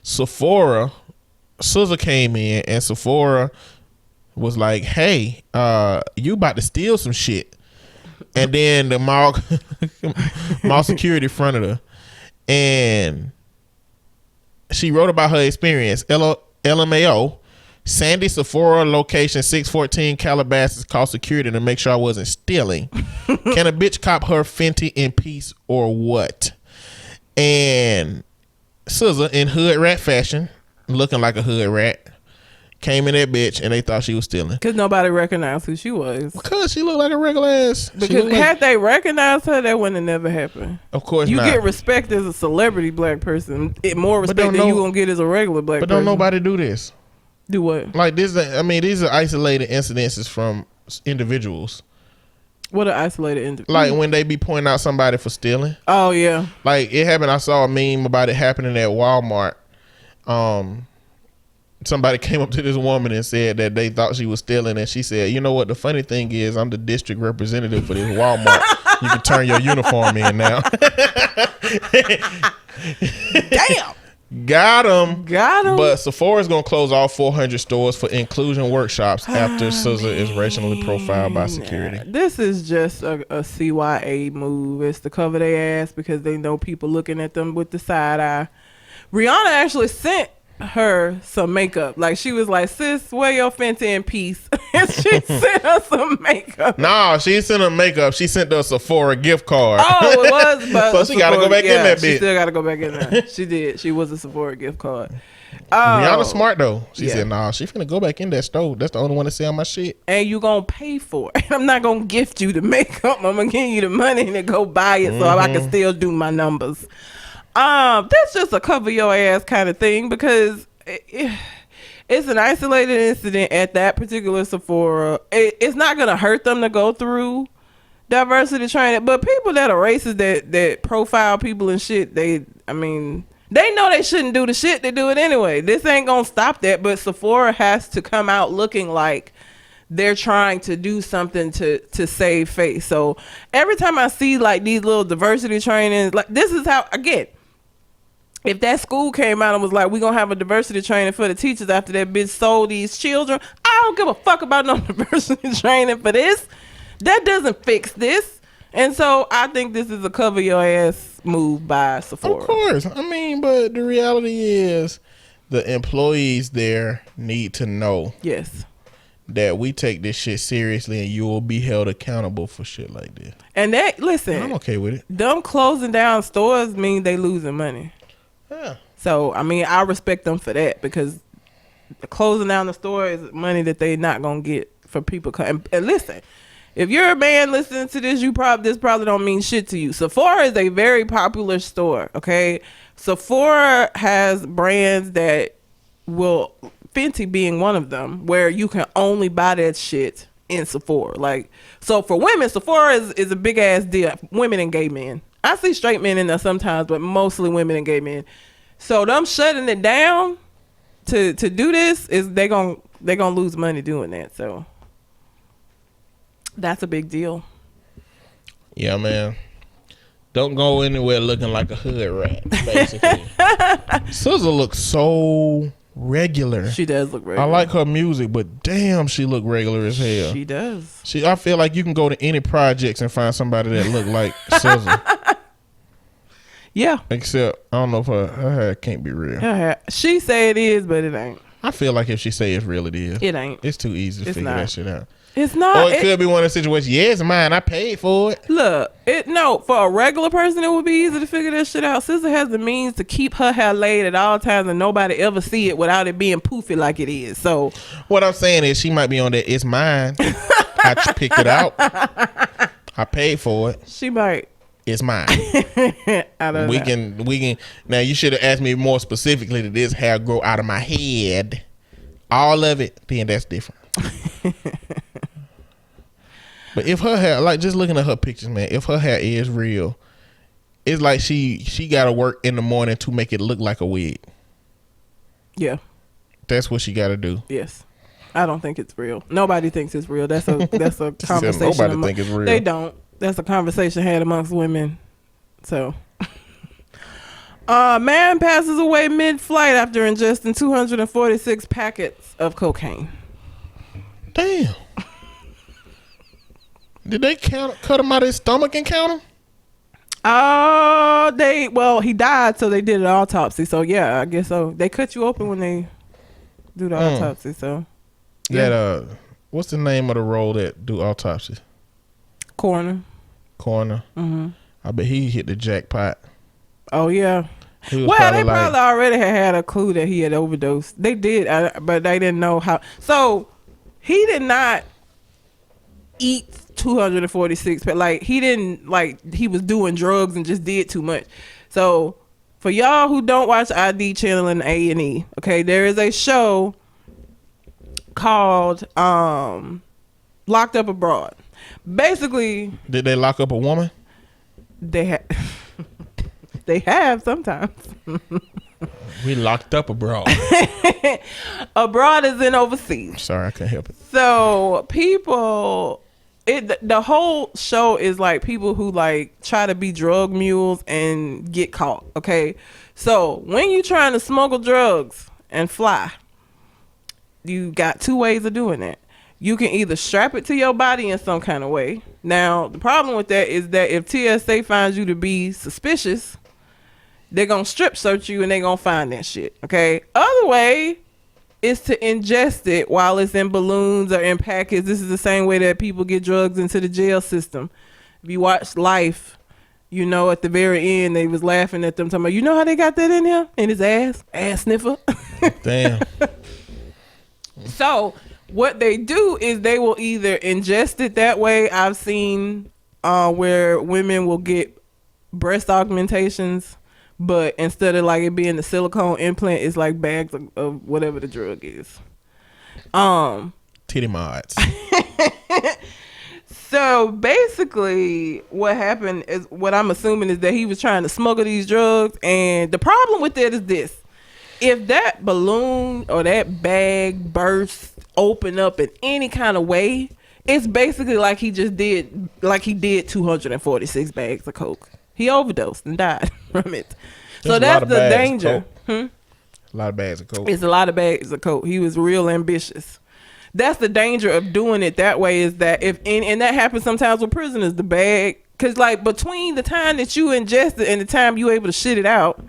Sephora, SZA came in, and Sephora was like, "Hey, you about to steal some shit." And then the mall security fronted her, and she wrote about her experience. LMAO, Sandy Sephora location 614 Calabasas called security to make sure I wasn't stealing. Can a bitch cop her Fenty in peace or what? And SZA in hood rat fashion, looking like a hood rat, came in that bitch and they thought she was stealing. Because nobody recognized who she was. Because she looked like a regular ass. Because had they recognized her, that wouldn't have never happened. Of course you not. You get respect as a celebrity black person. More respect than you going to get as a regular black person. But don't nobody do this. Do what? Like this, I mean, these are isolated incidences from individuals. What are isolated individuals? Like when they be pointing out somebody for stealing. Oh, yeah. Like it happened, I saw a meme about it happening at Walmart. Somebody came up to this woman and said that they thought she was stealing, and she said, "You know what? The funny thing is, I'm the district representative for this Walmart. You can turn your uniform in now." Damn. Got him. But But Sephora's gonna close all 400 stores for inclusion workshops after SZA is racially profiled by security. This is just a CYA move. It's to cover their ass because they know people looking at them with the side eye. Rihanna actually sent her some makeup. Like she was like, "Sis, wear your Fenty in peace." And she sent her some makeup. No, she sent her makeup. She sent her a Sephora gift card. Oh, it was. But So she got to go back in that bitch. She still got to go back in there. She did. She was a Sephora gift card. Rihanna smart though. She Yeah. said, "Nah, she finna go back in that store. That's the only one to sell my shit." And you gonna pay for it. I'm not gonna gift you the makeup. I'm gonna give you the money and go buy it so I can still do my numbers. That's just a cover your ass kind of thing because it's an isolated incident at that particular Sephora. It's not gonna hurt them to go through diversity training, but people that are racist that profile people and shit, they know they shouldn't do the shit. They do it anyway. This ain't gonna stop that, but Sephora has to come out looking like they're trying to do something to save face. So every time I see like these little diversity trainings, like this is how, again, if that school came out and was like, "We gonna have a diversity training for the teachers after that bitch sold these children," I don't give a fuck about no diversity training for this. That doesn't fix this. And so I think this is a cover your ass move by Sephora. Of course. I mean, but the reality is the employees there need to know Yes. that we take this shit seriously and you will be held accountable for shit like this. And that, listen, I'm okay with it. them closing down stores mean they losing money. Yeah. So, I mean, I respect them for that because closing down the store is money that they not going to get for people. And listen, if you're a man listening to this, this probably don't mean shit to you. Sephora is a very popular store, okay? Sephora has brands that will, Fenty being one of them, where you can only buy that shit in Sephora. Like, so for women, Sephora is a big ass deal. Women and gay men. I see straight men in there sometimes, but mostly women and gay men. So them shutting it down to do this is they gonna lose money doing that. So that's a big deal. Yeah, man. Don't go anywhere looking like a hood rat, basically. SZA looks so regular. She does look regular. I like her music, but damn, she look regular as hell. She does. I feel like you can go to any projects and find somebody that look like SZA. Yeah. Except, I don't know if her hair can't be real. She say it is, but it ain't. I feel like if she say it's real, it is. It ain't. It's too easy to It's figure not. that shit out. It's not. Or it could be one of the situations. Yeah, it's mine. I paid for it. Look, for a regular person, it would be easy to figure that shit out. Sister has the means to keep her hair laid at all times and nobody ever see it without it being poofy like it is. So what I'm saying is she might be on that. It's mine. I picked it out. I paid for it. She might. It's mine. I don't know. We can. Now you should have asked me more specifically. Did this hair grow out of my head? All of it. Then that's different. But if her hair, like just looking at her pictures, man, if her hair is real, it's like she got to work in the morning to make it look like a wig. Yeah. That's what she got to do. Yes. I don't think it's real. Nobody thinks it's real. That's a conversation. Nobody think it's real. They don't. That's a conversation had amongst women. So, man passes away mid-flight after ingesting 246 packets of cocaine. Damn. Did they cut him out of his stomach and count him? He died, so they did an autopsy. So yeah, I guess so. They cut you open when they do the autopsy. So yeah. That what's the name of the role that do autopsies? Coroner. Mm-hmm. I bet he hit the jackpot. Oh yeah. They probably already had a clue that he had overdosed. They did, but they didn't know how. So he did not eat 246, but like he didn't, like he was doing drugs and just did too much. So for y'all who don't watch ID channel and A&E, okay, there is a show called Locked Up Abroad. Basically, did they lock up a woman? They they have sometimes. We locked up abroad. Abroad is in overseas. Sorry, I couldn't help it. So people, the whole show is like people who like try to be drug mules and get caught. Okay, so when you trying to smuggle drugs and fly, you got two ways of doing that. You can either strap it to your body in some kind of way. Now the problem with that is that if TSA finds you to be suspicious, they're gonna strip search you and they're gonna find that shit. Okay. Other way is to ingest it while it's in balloons or in packets. This is the same way that people get drugs into the jail system. If you watch Life, you know at the very end they was laughing at them talking about, you know how they got that in here? In his ass sniffer. Damn. So what they do is they will either ingest it that way. I've seen where women will get breast augmentations, but instead of like it being the silicone implant, it's like bags of whatever the drug is. Titty mods. So basically what happened is, what I'm assuming is that he was trying to smuggle these drugs, and the problem with that is this: if that balloon or that bag bursts open up in any kind of way, it's basically like he did 246 bags of coke. He overdosed and died from it. So that's the danger. A lot of bags of coke. It's a lot of bags of coke. He was real ambitious. That's the danger of doing it that way, is that and that happens sometimes with prisoners, the bag, because like between the time that you ingest it and the time you able to shit it out,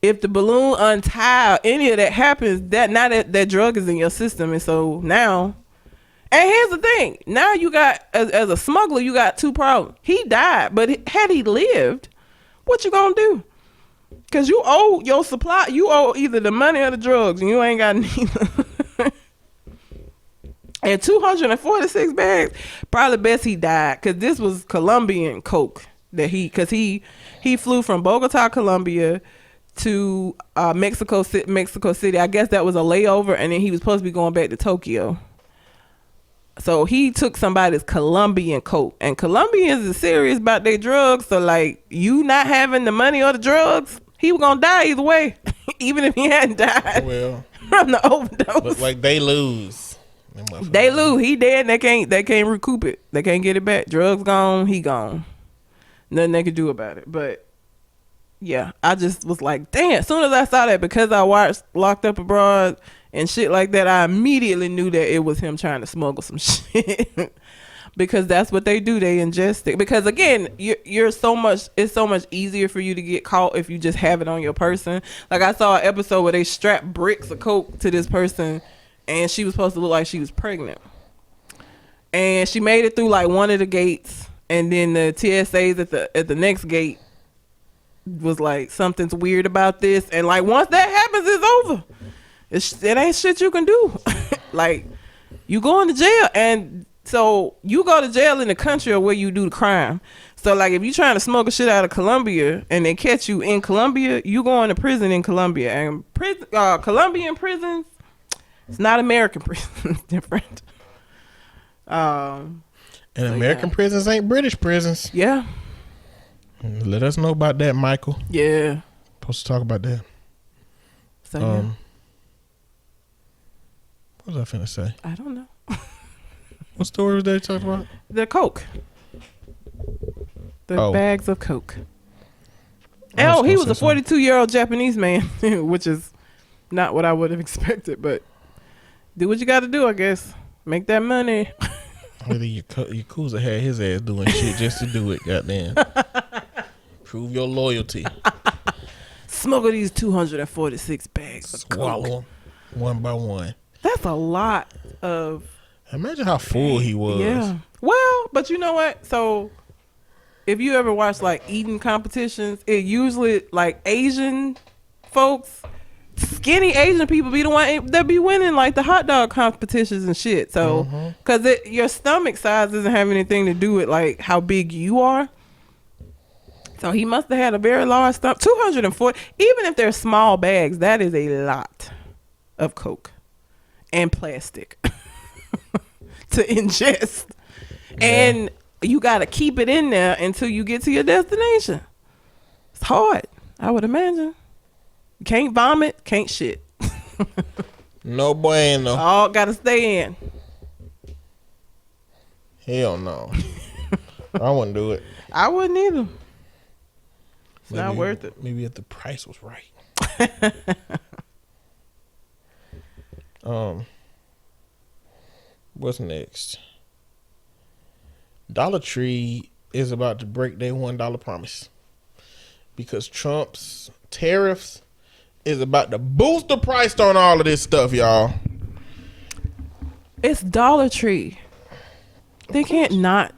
if the balloon untie, any of that happens, that drug is in your system. And so now, and here's the thing, now you got, as a smuggler, you got two problems. He died, but had he lived, what you gonna do? Because you owe your supply, you owe either the money or the drugs, and you ain't got neither. And 246 bags, probably best he died, because this was Colombian coke that because he flew from Bogota, Colombia, to Mexico City. I guess that was a layover, and then he was supposed to be going back to Tokyo. So he took somebody's Colombian coke, and Colombians are serious about their drugs. So like, you not having the money or the drugs, he was gonna die either way, even if he hadn't died from the overdose. Look like they lose. They lose. He dead. They can't recoup it. They can't get it back. Drugs gone. He gone. Nothing they could do about it. But yeah, I just was like, damn. As soon as I saw that, because I watched Locked Up Abroad and shit like that, I immediately knew that it was him trying to smuggle some shit. Because that's what they do. They ingest it. Because again, it's so much easier for you to get caught if you just have it on your person. Like I saw an episode where they strapped bricks of coke to this person, and she was supposed to look like she was pregnant. and she made it through like one of the gates, and then the TSAs at the next gate was like, something's weird about this, and like once that happens, it's over. It ain't shit you can do. Like, you going to jail, and so you go to jail in the country or where you do the crime. So like, if you trying to smoke a shit out of Colombia and they catch you in Colombia, you going to prison in Colombia. And Colombian prisons, it's not American prisons. It's different. And American prisons ain't British prisons. Yeah. Let us know about that, Michael. Yeah. Supposed to talk about that. So yeah. What was I finna say? I don't know. What story was they talking about? The Coke. The bags of Coke. Oh, he was a 42-year-old Japanese man, which is not what I would have expected, but do what you got to do, I guess. Make that money. Yakuza had his ass doing shit just to do it, goddamn. Prove your loyalty. Smuggle these 246 bags of Coke. Swallow them one by one. That's a lot of... Imagine how full he was. Yeah. Well, but you know what? So, if you ever watch like eating competitions, it usually like Asian folks, skinny Asian people be the one that be winning like the hot dog competitions and shit. So, because your stomach size doesn't have anything to do with like how big you are. So he must have had a very large stomach. 240, even if they're small bags, that is a lot of Coke and plastic to ingest. Yeah. And you got to keep it in there until you get to your destination. It's hard, I would imagine. You can't vomit, can't shit. No bueno. All got to stay in. Hell no. I wouldn't do it. I wouldn't either. It's not worth it. Maybe if the price was right. What's next? Dollar Tree is about to break their $1 promise because Trump's tariffs is about to boost the price on all of this stuff, y'all. It's Dollar Tree. They can't not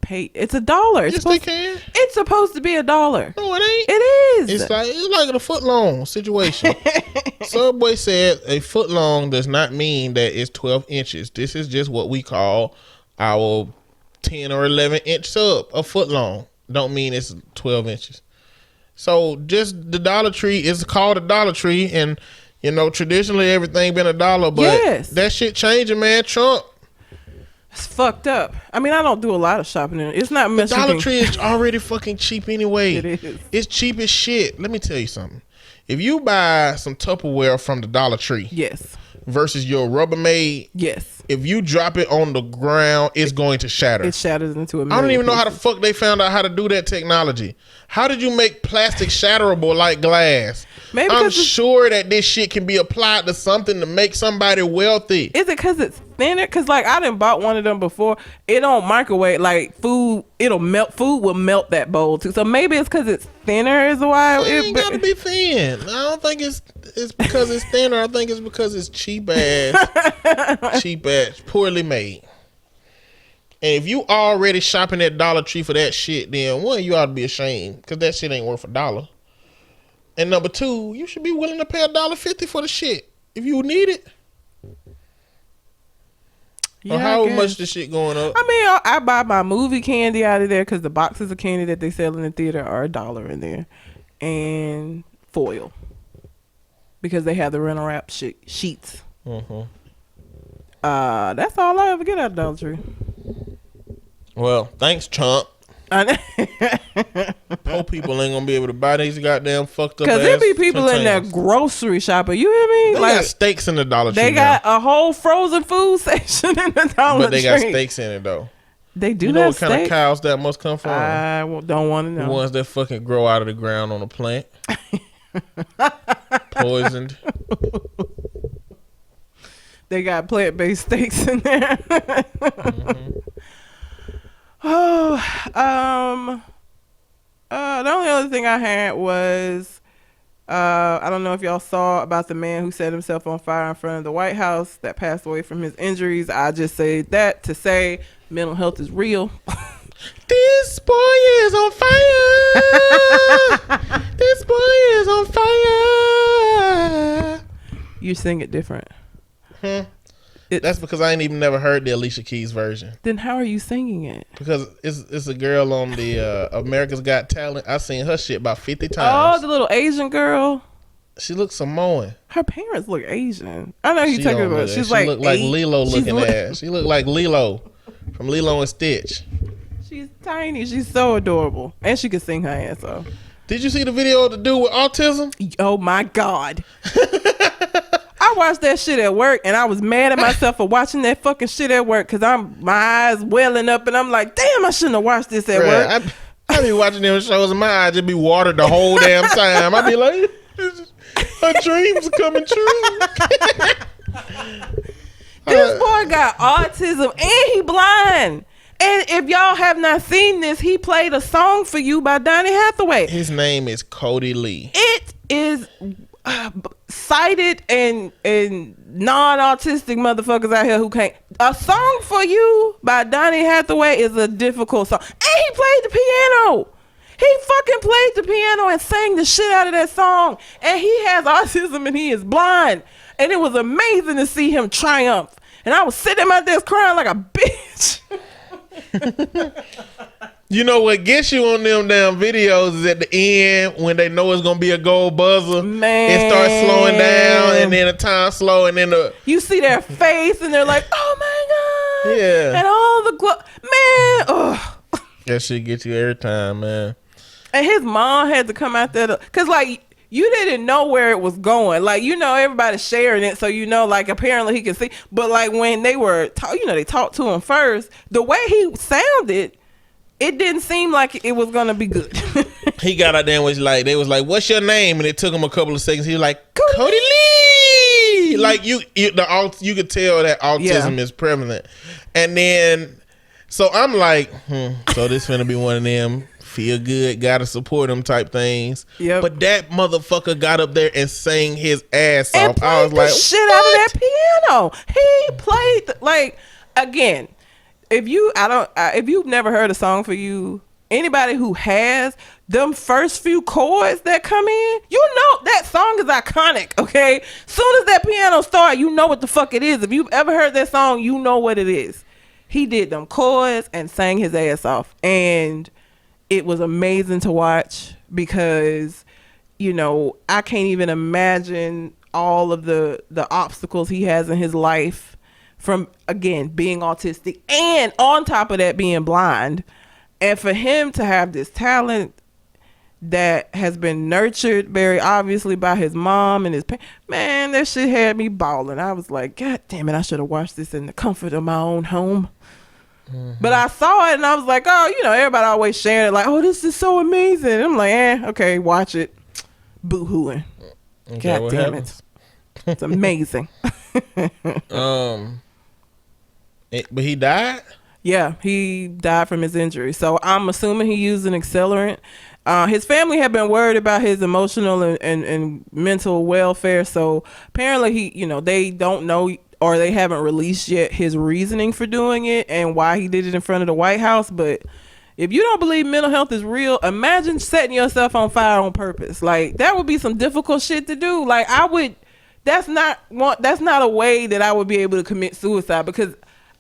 pay. It's $1. Yes, they can. It's supposed to be $1. No, it ain't. It is. It's like a foot long situation. Subway said a foot long does not mean that it's 12 inches. This is just what we call our 10 or 11 inch sub. A foot long don't mean it's 12 inches. So just the Dollar Tree is called a Dollar Tree, and you know traditionally everything been $1, but that shit changing, man. Trump. It's fucked up. I mean, I don't do a lot of shopping. It's not much. The Dollar Tree is already fucking cheap anyway. It is. It's cheap as shit. Let me tell you something. If you buy some Tupperware from the Dollar Tree, yes, versus your Rubbermaid, yes, if you drop it on the ground, it's going to shatter. It shatters into a million I don't even know pieces. how the fuck they found out how to do that technology. How did you make plastic shatterable like glass? Maybe I'm sure that this shit can be applied to something to make somebody wealthy. Is it because it's thinner? Because like I done bought one of them before. It don't microwave like food. It'll melt. Food will melt that bowl too. So maybe it's because it's thinner is why it ain't gotta be thin. I don't think it's because it's thinner. I think it's because it's cheap ass, poorly made. And if you already shopping at Dollar Tree for that shit, then one, you ought to be ashamed because that shit ain't worth $1. And number two, you should be willing to pay $1.50 for the shit if you need it. Yeah, or how much the shit going up? I mean, I buy my movie candy out of there because the boxes of candy that they sell in the theater are $1 in there, and foil because they have the rental wrap sheets. Mm-hmm. That's all I ever get out of Dollar Tree. Well, thanks, Trump. Poor people ain't gonna be able to buy these goddamn fucked up. Because there be people containers. in there grocery shopping. You hear me? They got steaks in the Dollar Tree. They got a whole frozen food section in the Dollar Tree. But they got steaks in it though. They do. You know what kind of cows that must come from? I don't want to know. The ones that fucking grow out of the ground on a plant, poisoned. They got plant-based steaks in there. Mm-hmm. The only other thing I had was I don't know if y'all saw about the man who set himself on fire in front of the White House that passed away from his injuries. I just say that to say mental health is real. This boy is on fire. This boy is on fire. You sing it different. That's because I ain't even never heard the Alicia Keys version. Then how are you singing it? Because it's a girl on the America's Got Talent. I seen her shit about 50 Oh, times. the little Asian girl. She looks Samoan. Her parents look Asian. I know who you're talking about. She look like Lilo looking ass. She look like Lilo from Lilo and Stitch. She's tiny. She's so adorable. And she can sing her ass off. Did you see the video of the dude with autism? Oh my God. I watched that shit at work and I was mad at myself for watching that fucking shit at work because my eyes welling up and I'm like, damn, I shouldn't have watched this at work. I be watching them shows and my eyes just be watered the whole damn time. I be like, her dreams are coming true. This boy got autism and he blind. And if y'all have not seen this, he played a song for you by Donny Hathaway. His name is Cody Lee. It is sighted and non-autistic motherfuckers out here who can't. A song for you by Donny Hathaway is a difficult song. And he played the piano. He fucking played the piano and sang the shit out of that song. And he has autism and he is blind. And it was amazing to see him triumph. And I was sitting at my desk crying like a bitch. You know what gets you on them damn videos is at the end when they know it's gonna be a gold buzzer. Man, it starts slowing down and then the time slow and then you see their face and they're like, oh my God. Yeah. And all the man, ugh. That shit gets you every time, man. And his mom had to come out there because like you didn't know where it was going. Like, you know, everybody's sharing it. So, you know, like apparently he could see. But like when they were, they talked to him first, the way he sounded, it didn't seem like it was going to be good. He got out there and was like, they was like, what's your name? And it took him a couple of seconds. He was like, Cody Lee. Like you could tell that autism is prevalent. And then, so I'm like, so this finna be one of them feel good, gotta support him type things. Yep. But that motherfucker got up there and sang his ass and off. I was like, shit out of that piano. He played like again. If you've never heard a song for you, anybody who has, them first few chords that come in, you know that song is iconic. Okay, soon as that piano start, you know what the fuck it is. If you've ever heard that song, you know what it is. He did them chords and sang his ass off, and it was amazing to watch because, you know, I can't even imagine all of the obstacles he has in his life from, again, being autistic and on top of that being blind. And for him to have this talent that has been nurtured very obviously by his mom and his man, that shit had me bawling. I was like, God damn it, I should have watched this in the comfort of my own home. Mm-hmm. But I saw it and I was like, oh, you know, everybody always sharing it like, oh, this is so amazing. And I'm like, okay, watch it. Boo-hooing. Okay, God damn it. It's amazing. But he died? Yeah, he died from his injury. So I'm assuming he used an accelerant. His family had been worried about his emotional and mental welfare. So apparently they don't know or they haven't released yet his reasoning for doing it and why he did it in front of the White House. But if you don't believe mental health is real, imagine setting yourself on fire on purpose. Like that would be some difficult shit to do. Like that's not a way that I would be able to commit suicide because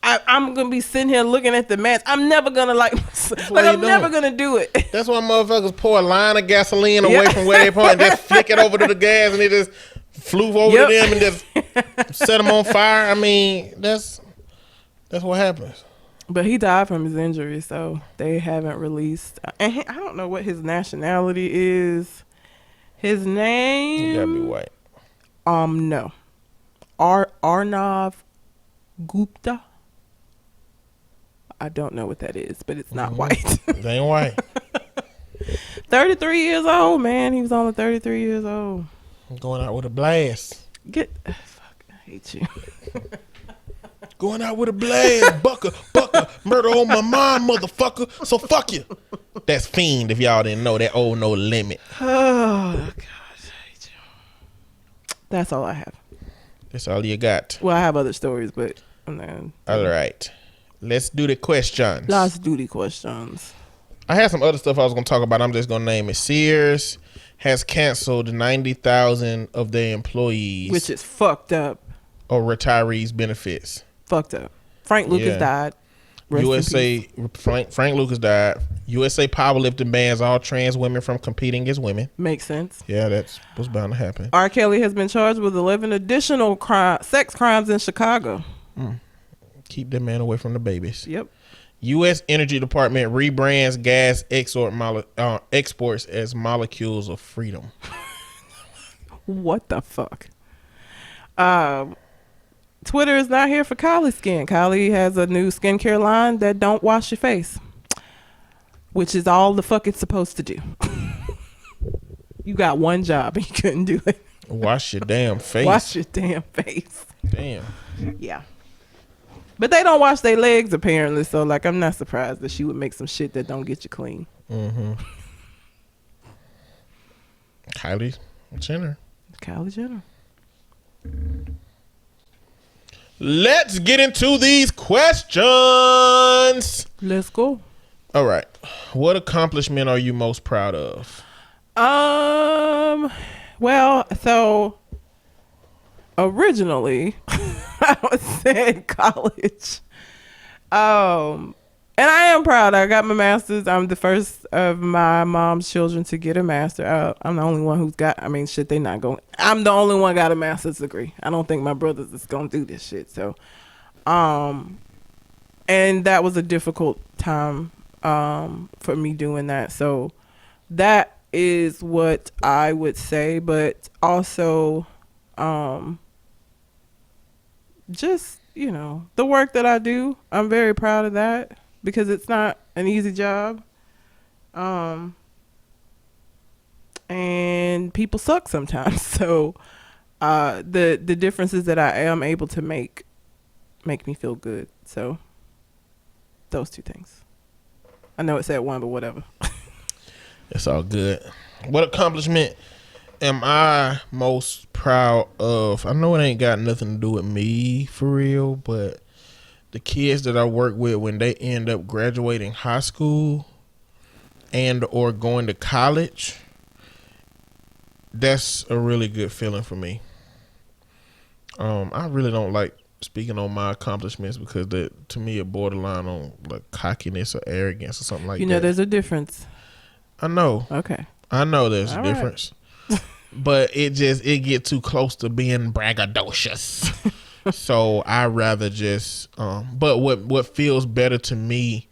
I'm gonna be sitting here looking at the match. I'm never gonna never gonna do it. That's why motherfuckers pour a line of gasoline away from where they point and just flick it over to the gas and it just flew over to them and just set them on fire. I mean, that's what happens. But he died from his injury, so they haven't released. And I don't know what his nationality is. His name. He gotta be white. No. Arnav Gupta. I don't know what that is, but it's not white. It ain't white. 33 years old, man. He was only 33 years old. Going out with a blast. Fuck, I hate you. Going out with a blast. Bucker, murder on my mind, motherfucker. So fuck you. That's Fiend, if y'all didn't know that old No Limit. Oh, God, I hate That's all I have. That's all you got. Well, I have other stories, but then All right. Let's do the questions. last duty questions. I had some other stuff I was going to talk about. I'm just going to name it. Sears has canceled 90,000 of their employees. Which is fucked up. Or retirees benefits. Fucked up. Frank Lucas died. Rest in USA Frank Lucas died. USA powerlifting bans all trans women from competing as women. Makes sense. Yeah, that's what's bound to happen. R. Kelly has been charged with 11 additional sex crimes in Chicago. Keep that man away from the babies. Yep. U.S. Energy Department rebrands gas exports as molecules of freedom. What the fuck? Twitter is not here for Kylie skin. Kylie has a new skincare line that don't wash your face, which is all the fuck it's supposed to do. You got one job and you couldn't do it. Wash your damn face. Wash your damn face. Damn. Yeah. But they don't wash their legs apparently, so like I'm not surprised that she would make some shit that don't get you clean. Mm-hmm. Kylie Jenner. Kylie Jenner. Let's get into these questions. Let's go. All right. What accomplishment are you most proud of? Well, so originally I was in college. And I am proud. I got my master's. I'm the first of my mom's children to get a master. I'm the only one who's got, they not going. I'm the only one got a master's degree. I don't think my brothers is going to do this shit. So, and that was a difficult time, for me doing that. So that is what I would say, but also, just, the work that I do, I'm very proud of that. Because it's not an easy job. And people suck sometimes. So the differences that I am able to make me feel good. So those two things. I know it said one, but whatever. It's all good. What accomplishment am I most proud of? I know it ain't got nothing to do with me for real, but the kids that I work with, when they end up graduating high school and or going to college, that's a really good feeling for me. I really don't like speaking on my accomplishments because to me it borderline on like cockiness or arrogance or something like that. There's a difference. I know. Okay. I know there's All a difference. But it get too close to being braggadocious. So I rather just, but what feels better to me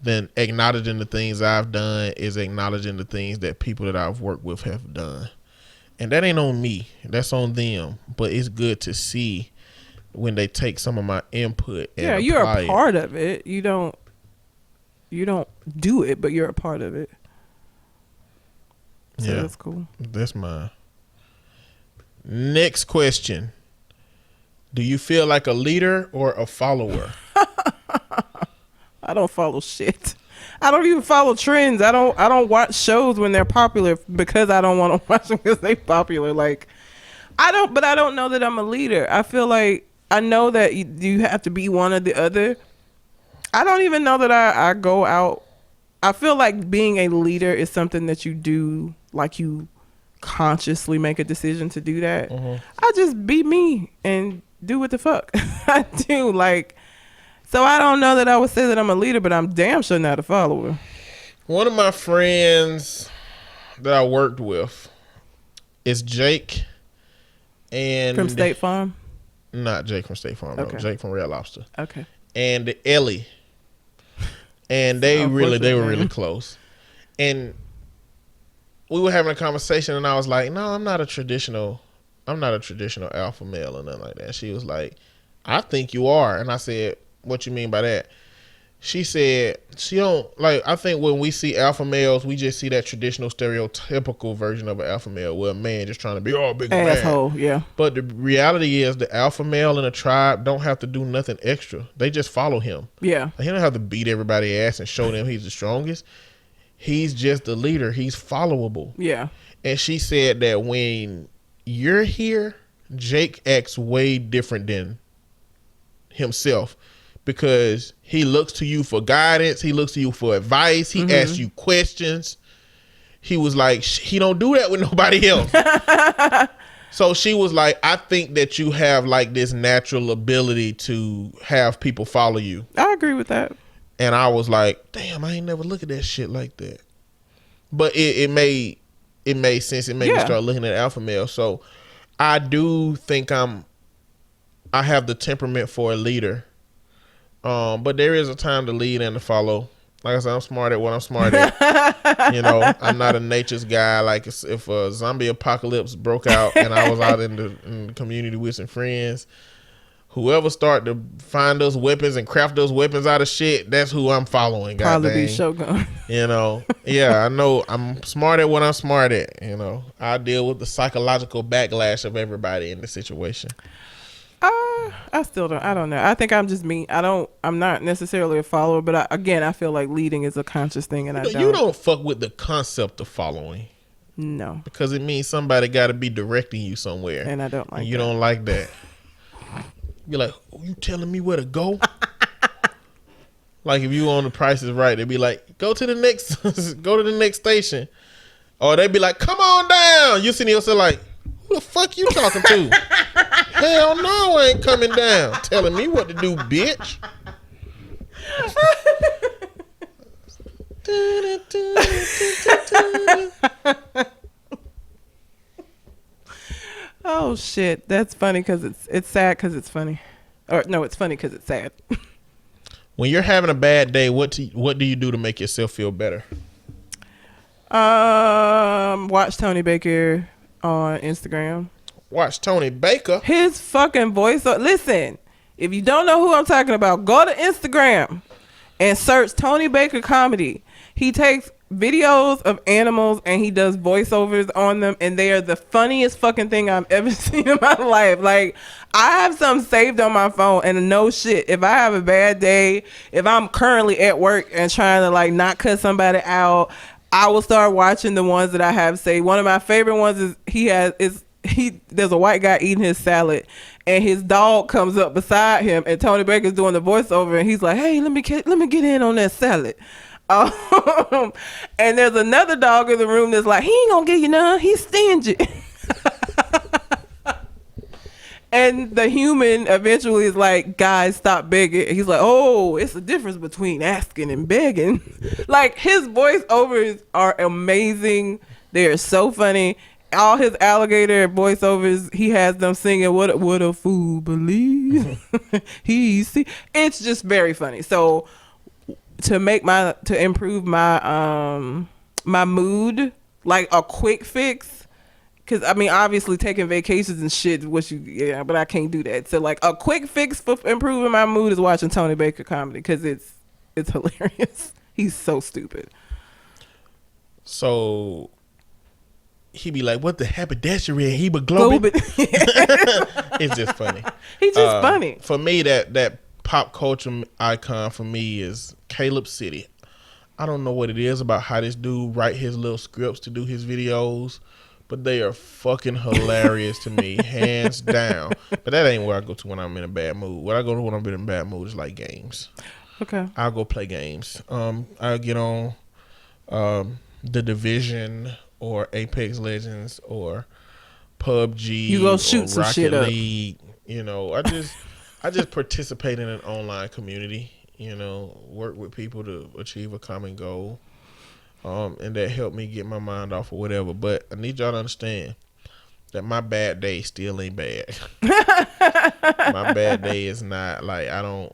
than acknowledging the things I've done is acknowledging the things that people that I've worked with have done. And that ain't on me. That's on them. But it's good to see when they take some of my input and you're a it. part of it. You don't do it, but you're a part of it. So that's cool. That's mine. Next question. Do you feel like a leader or a follower? I don't follow shit. I don't even follow trends. I don't watch shows when they're popular because I don't want to watch them because they popular. Like, I don't know that I'm a leader. I feel like I know that you have to be one or the other. I don't even know that I go out. I feel like being a leader is something that you do, like you consciously make a decision to do that. Mm-hmm. I just be me and do what the fuck I do. Like, so I don't know that I would say that I'm a leader, but I'm damn sure not a follower. One of my friends that I worked with is Jake, and from State Farm. Not Jake from State Farm. Okay. No, Jake from Red Lobster. Okay. And Ellie, and they were really close, and we were having a conversation, and I was like, "No, I'm not a traditional alpha male or nothing like that." She was like, "I think you are," and I said, "What you mean by that?" She said, "She don't like. I think when we see alpha males, we just see that traditional stereotypical version of an alpha male, where a man just trying to be all big and asshole, bad. Yeah. But the reality is, the alpha male in a tribe don't have to do nothing extra. They just follow him. Yeah. He don't have to beat everybody's ass and show them he's the strongest. He's just the leader. He's followable. Yeah. And she said that when you're here, Jake acts way different than himself because he looks to you for guidance. He looks to you for advice. He asks you questions. He was like, he don't do that with nobody else. So she was like, I think that you have like this natural ability to have people follow you. I agree with that. And I was like, damn, I ain't never look at that shit like that. But it made sense. It made me start looking at alpha male. So I do think I have the temperament for a leader. But there is a time to lead and to follow. Like I said, I'm smart at what I'm smart at. You know, I'm not a nature's guy. Like if a zombie apocalypse broke out and I was out in the community with some friends, whoever start to find those weapons and craft those weapons out of shit, that's who I'm following. Probably be Shogun. You know, yeah, I know I'm smart at what I'm smart at. You know, I deal with the psychological backlash of everybody in the situation. I still don't. I don't know. I think I'm just me. I'm not necessarily a follower, but I feel like leading is a conscious thing, and You don't fuck with the concept of following. No, because it means somebody got to be directing you somewhere, and I don't like. You don't like that. You're like, oh, you telling me where to go? Like if you on The Price Is Right, they'd be like, go to the next station, or they'd be like, come on down. You sitting yourself like, who the fuck you talking to? Hell no, I ain't coming down. Telling me what to do, bitch. Oh shit, that's funny because it's sad because it's funny, or no, it's funny because it's sad. When you're having a bad day, what do you do to make yourself feel better? Watch Tony Baker on Instagram. Watch Tony Baker. His fucking voice. Listen, if you don't know who I'm talking about, go to Instagram and search Tony Baker comedy. He takes videos of animals and he does voiceovers on them, and they are the funniest fucking thing I've ever seen in my life. Like, I have some saved on my phone, and no shit, if I have a bad day, if I'm currently at work and trying to like not cut somebody out, I will start watching the ones that I have saved. One of my favorite ones is there's a white guy eating his salad and his dog comes up beside him and Tony Baker's doing the voiceover and he's like, hey, let me get in on that salad. And there's another dog in the room that's like, he ain't gonna give you none, he's stingy. And the human eventually is like, guys, stop begging. And he's like, oh, it's the difference between asking and begging. Like, his voiceovers are amazing. They are so funny. All his alligator voiceovers, he has them singing "What a Fool Believes." It's just very funny. So to improve my my mood, like a quick fix, because I mean obviously taking vacations and shit, but I can't do that. So like a quick fix for improving my mood is watching Tony Baker comedy because it's hilarious. He's so stupid. So he be like, what the haberdashery? He be globing. It's just funny. He's just funny. For me, that pop culture icon for me is Caleb City. I don't know what it is about how this dude write his little scripts to do his videos, but they are fucking hilarious to me, hands down. But that ain't where I go to when I'm in a bad mood. What I go to when I'm in a bad mood is like games. Okay. I'll go play games. I'll get on The Division or Apex Legends or PUBG. You go shoot some Rocket shit up. League. You know, I just participate in an online community. You know, work with people to achieve a common goal, and that helped me get my mind off of whatever. But I need y'all to understand that my bad day still ain't bad. My bad day is not like I don't.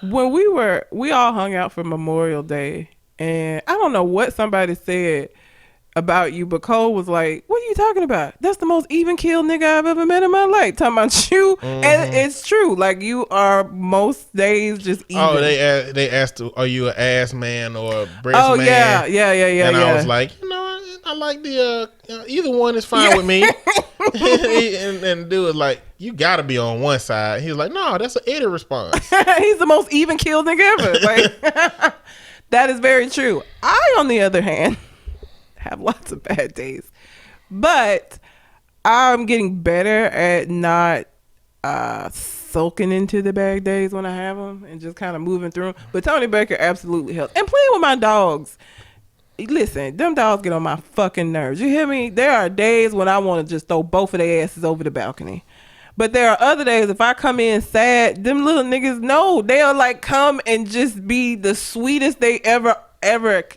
When we all hung out for Memorial Day, and I don't know what somebody said about you, but Cole was like, what are you talking about? That's the most even keeled nigga I've ever met in my life. Talking about you. And it's true. Like, you are most days just even. Oh, they asked, are you an ass man or a breast man? Oh, yeah. And I was like, you know, I like the, either one is fine with me. and dude was like, you gotta be on one side. He was like, no, that's an Eddie response. He's the most even keeled nigga ever. Like, that is very true. I, on the other hand, have lots of bad days, but I'm getting better at not soaking into the bad days when I have them and just kind of moving through them. But Tony Baker absolutely helps. And playing with my dogs. Listen, them dogs get on my fucking nerves. You hear me? There are days when I want to just throw both of their asses over the balcony. But there are other days, if I come in sad, them little niggas know. They'll like come and just be the sweetest they ever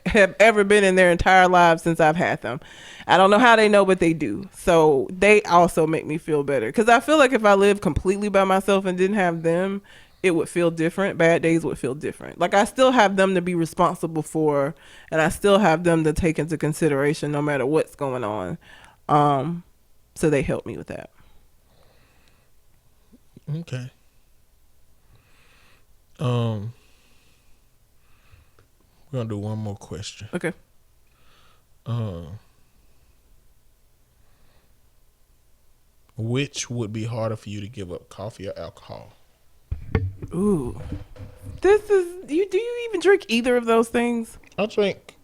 have ever been in their entire lives since I've had them. I don't know how they know, but they do. So they also make me feel better. Because I feel like if I lived completely by myself and didn't have them, it would feel different. Bad days would feel different. Like I still have them to be responsible for, and I still have them to take into consideration no matter what's going on. So they help me with that. Okay. We're gonna do one more question. Okay. Which would be harder for you to give up, coffee or alcohol? Ooh. This is you. Do you even drink either of those things? I drink.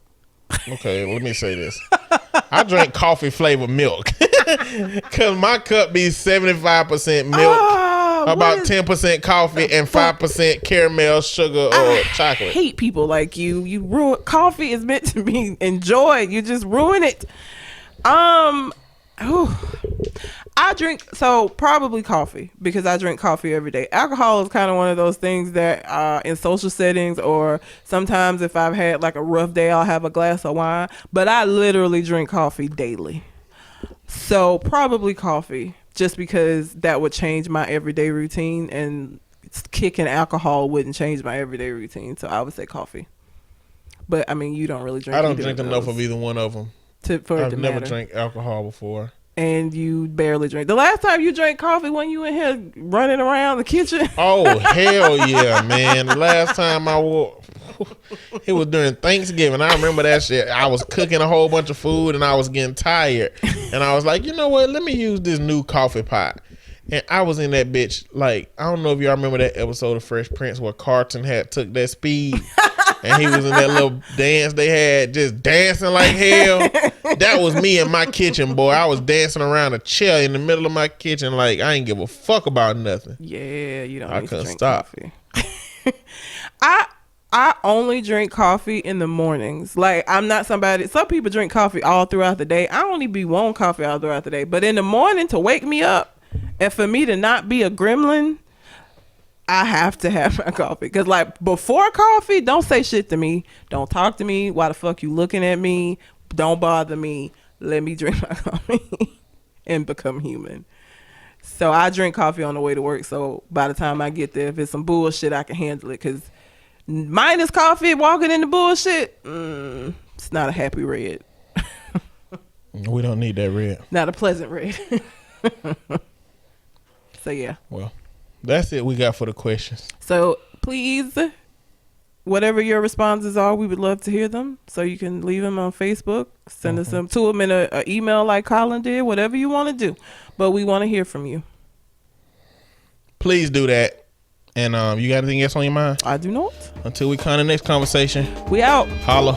Okay, let me say this. I drink coffee flavored milk because my cup be 75% milk, about 10% coffee, and 5% caramel, sugar, or chocolate. I hate people like you. You ruin coffee is meant to be enjoyed. You just ruin it. I drink probably coffee because I drink coffee every day. Alcohol is kind of one of those things that in social settings or sometimes if I've had like a rough day, I'll have a glass of wine. But I literally drink coffee daily. So probably coffee just because that would change my everyday routine and kicking alcohol wouldn't change my everyday routine. So I would say coffee. But I mean, you don't really drink. I don't drink enough of either one of them. I've never drank alcohol before. And you barely drink. The last time you drank coffee when you in here running around the kitchen? Oh, hell yeah, man. The last time it was during Thanksgiving. I remember that shit. I was cooking a whole bunch of food and I was getting tired. And I was like, you know what? Let me use this new coffee pot. And I was in that bitch, like, I don't know if y'all remember that episode of Fresh Prince where Carlton had took that speed and he was in that little dance they had, just dancing like hell. That was me in my kitchen, boy. I was dancing around a chair in the middle of my kitchen like I ain't give a fuck about nothing. Yeah, you don't I need couldn't to drink stop. coffee. I only drink coffee in the mornings. Like, I'm not somebody, some people drink coffee all throughout the day. I only be wanting coffee all throughout the day. But in the morning to wake me up, and for me to not be a gremlin, I have to have my coffee. Because, like, before coffee, don't say shit to me. Don't talk to me. Why the fuck you looking at me? Don't bother me. Let me drink my coffee and become human. So I drink coffee on the way to work. So by the time I get there, if it's some bullshit, I can handle it. Because minus coffee, walking in the bullshit, it's not a happy red. We don't need that red. Not a pleasant red. So yeah. Well, that's it we got for the questions. So please, whatever your responses are, we would love to hear them. So you can leave them on Facebook, send us them to them in an email like Colin did, whatever you want to do. But we want to hear from you. Please do that. And you got anything else on your mind? I do not. Until we come to the next conversation. We out. Holla.